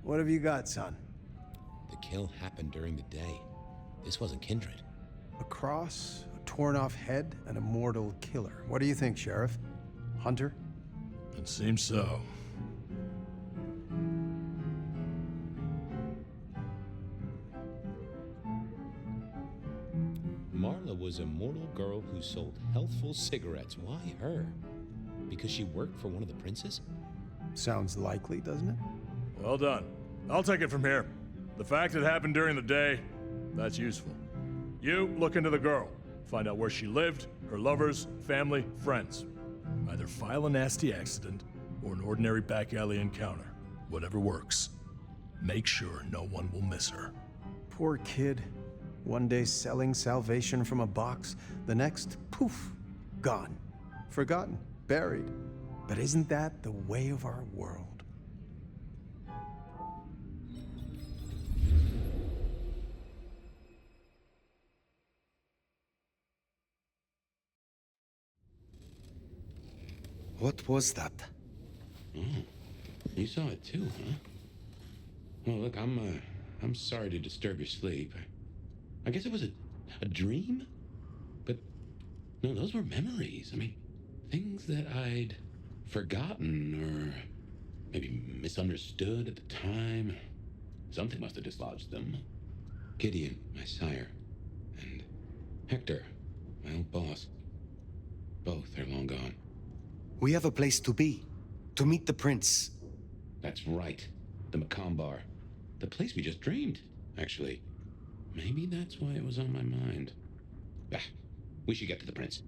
What have you got, son? The kill happened during the day. This wasn't kindred. A cross, a torn-off head, and a mortal killer. What do you think, Sheriff? Hunter? It seems so. Marla was a mortal girl who sold healthful cigarettes. Why her? Because she worked for one of the princes? Sounds likely, doesn't it? Well done. I'll take it from here. The fact it happened during the day, that's useful. You look into the girl. Find out where she lived, her lovers, family, friends. Either file a nasty accident or an ordinary back alley encounter. Whatever works. Make sure no one will miss her. Poor kid. One day selling salvation from a box, the next, poof, gone. Forgotten, buried. But isn't that the way of our world? What was that? Oh, you saw it too, huh? Well, look, I'm sorry to disturb your sleep. I guess it was a dream? But, no, those were memories. I mean, things that I'd forgotten or maybe misunderstood at the time. Something must have dislodged them. Gideon, my sire, and Hector, my old boss. Both are long gone. We have a place to be. To meet the prince. That's right. The Macomb Bar. The place we just dreamed, actually. Maybe that's why it was on my mind. Ah, we should get to the prince.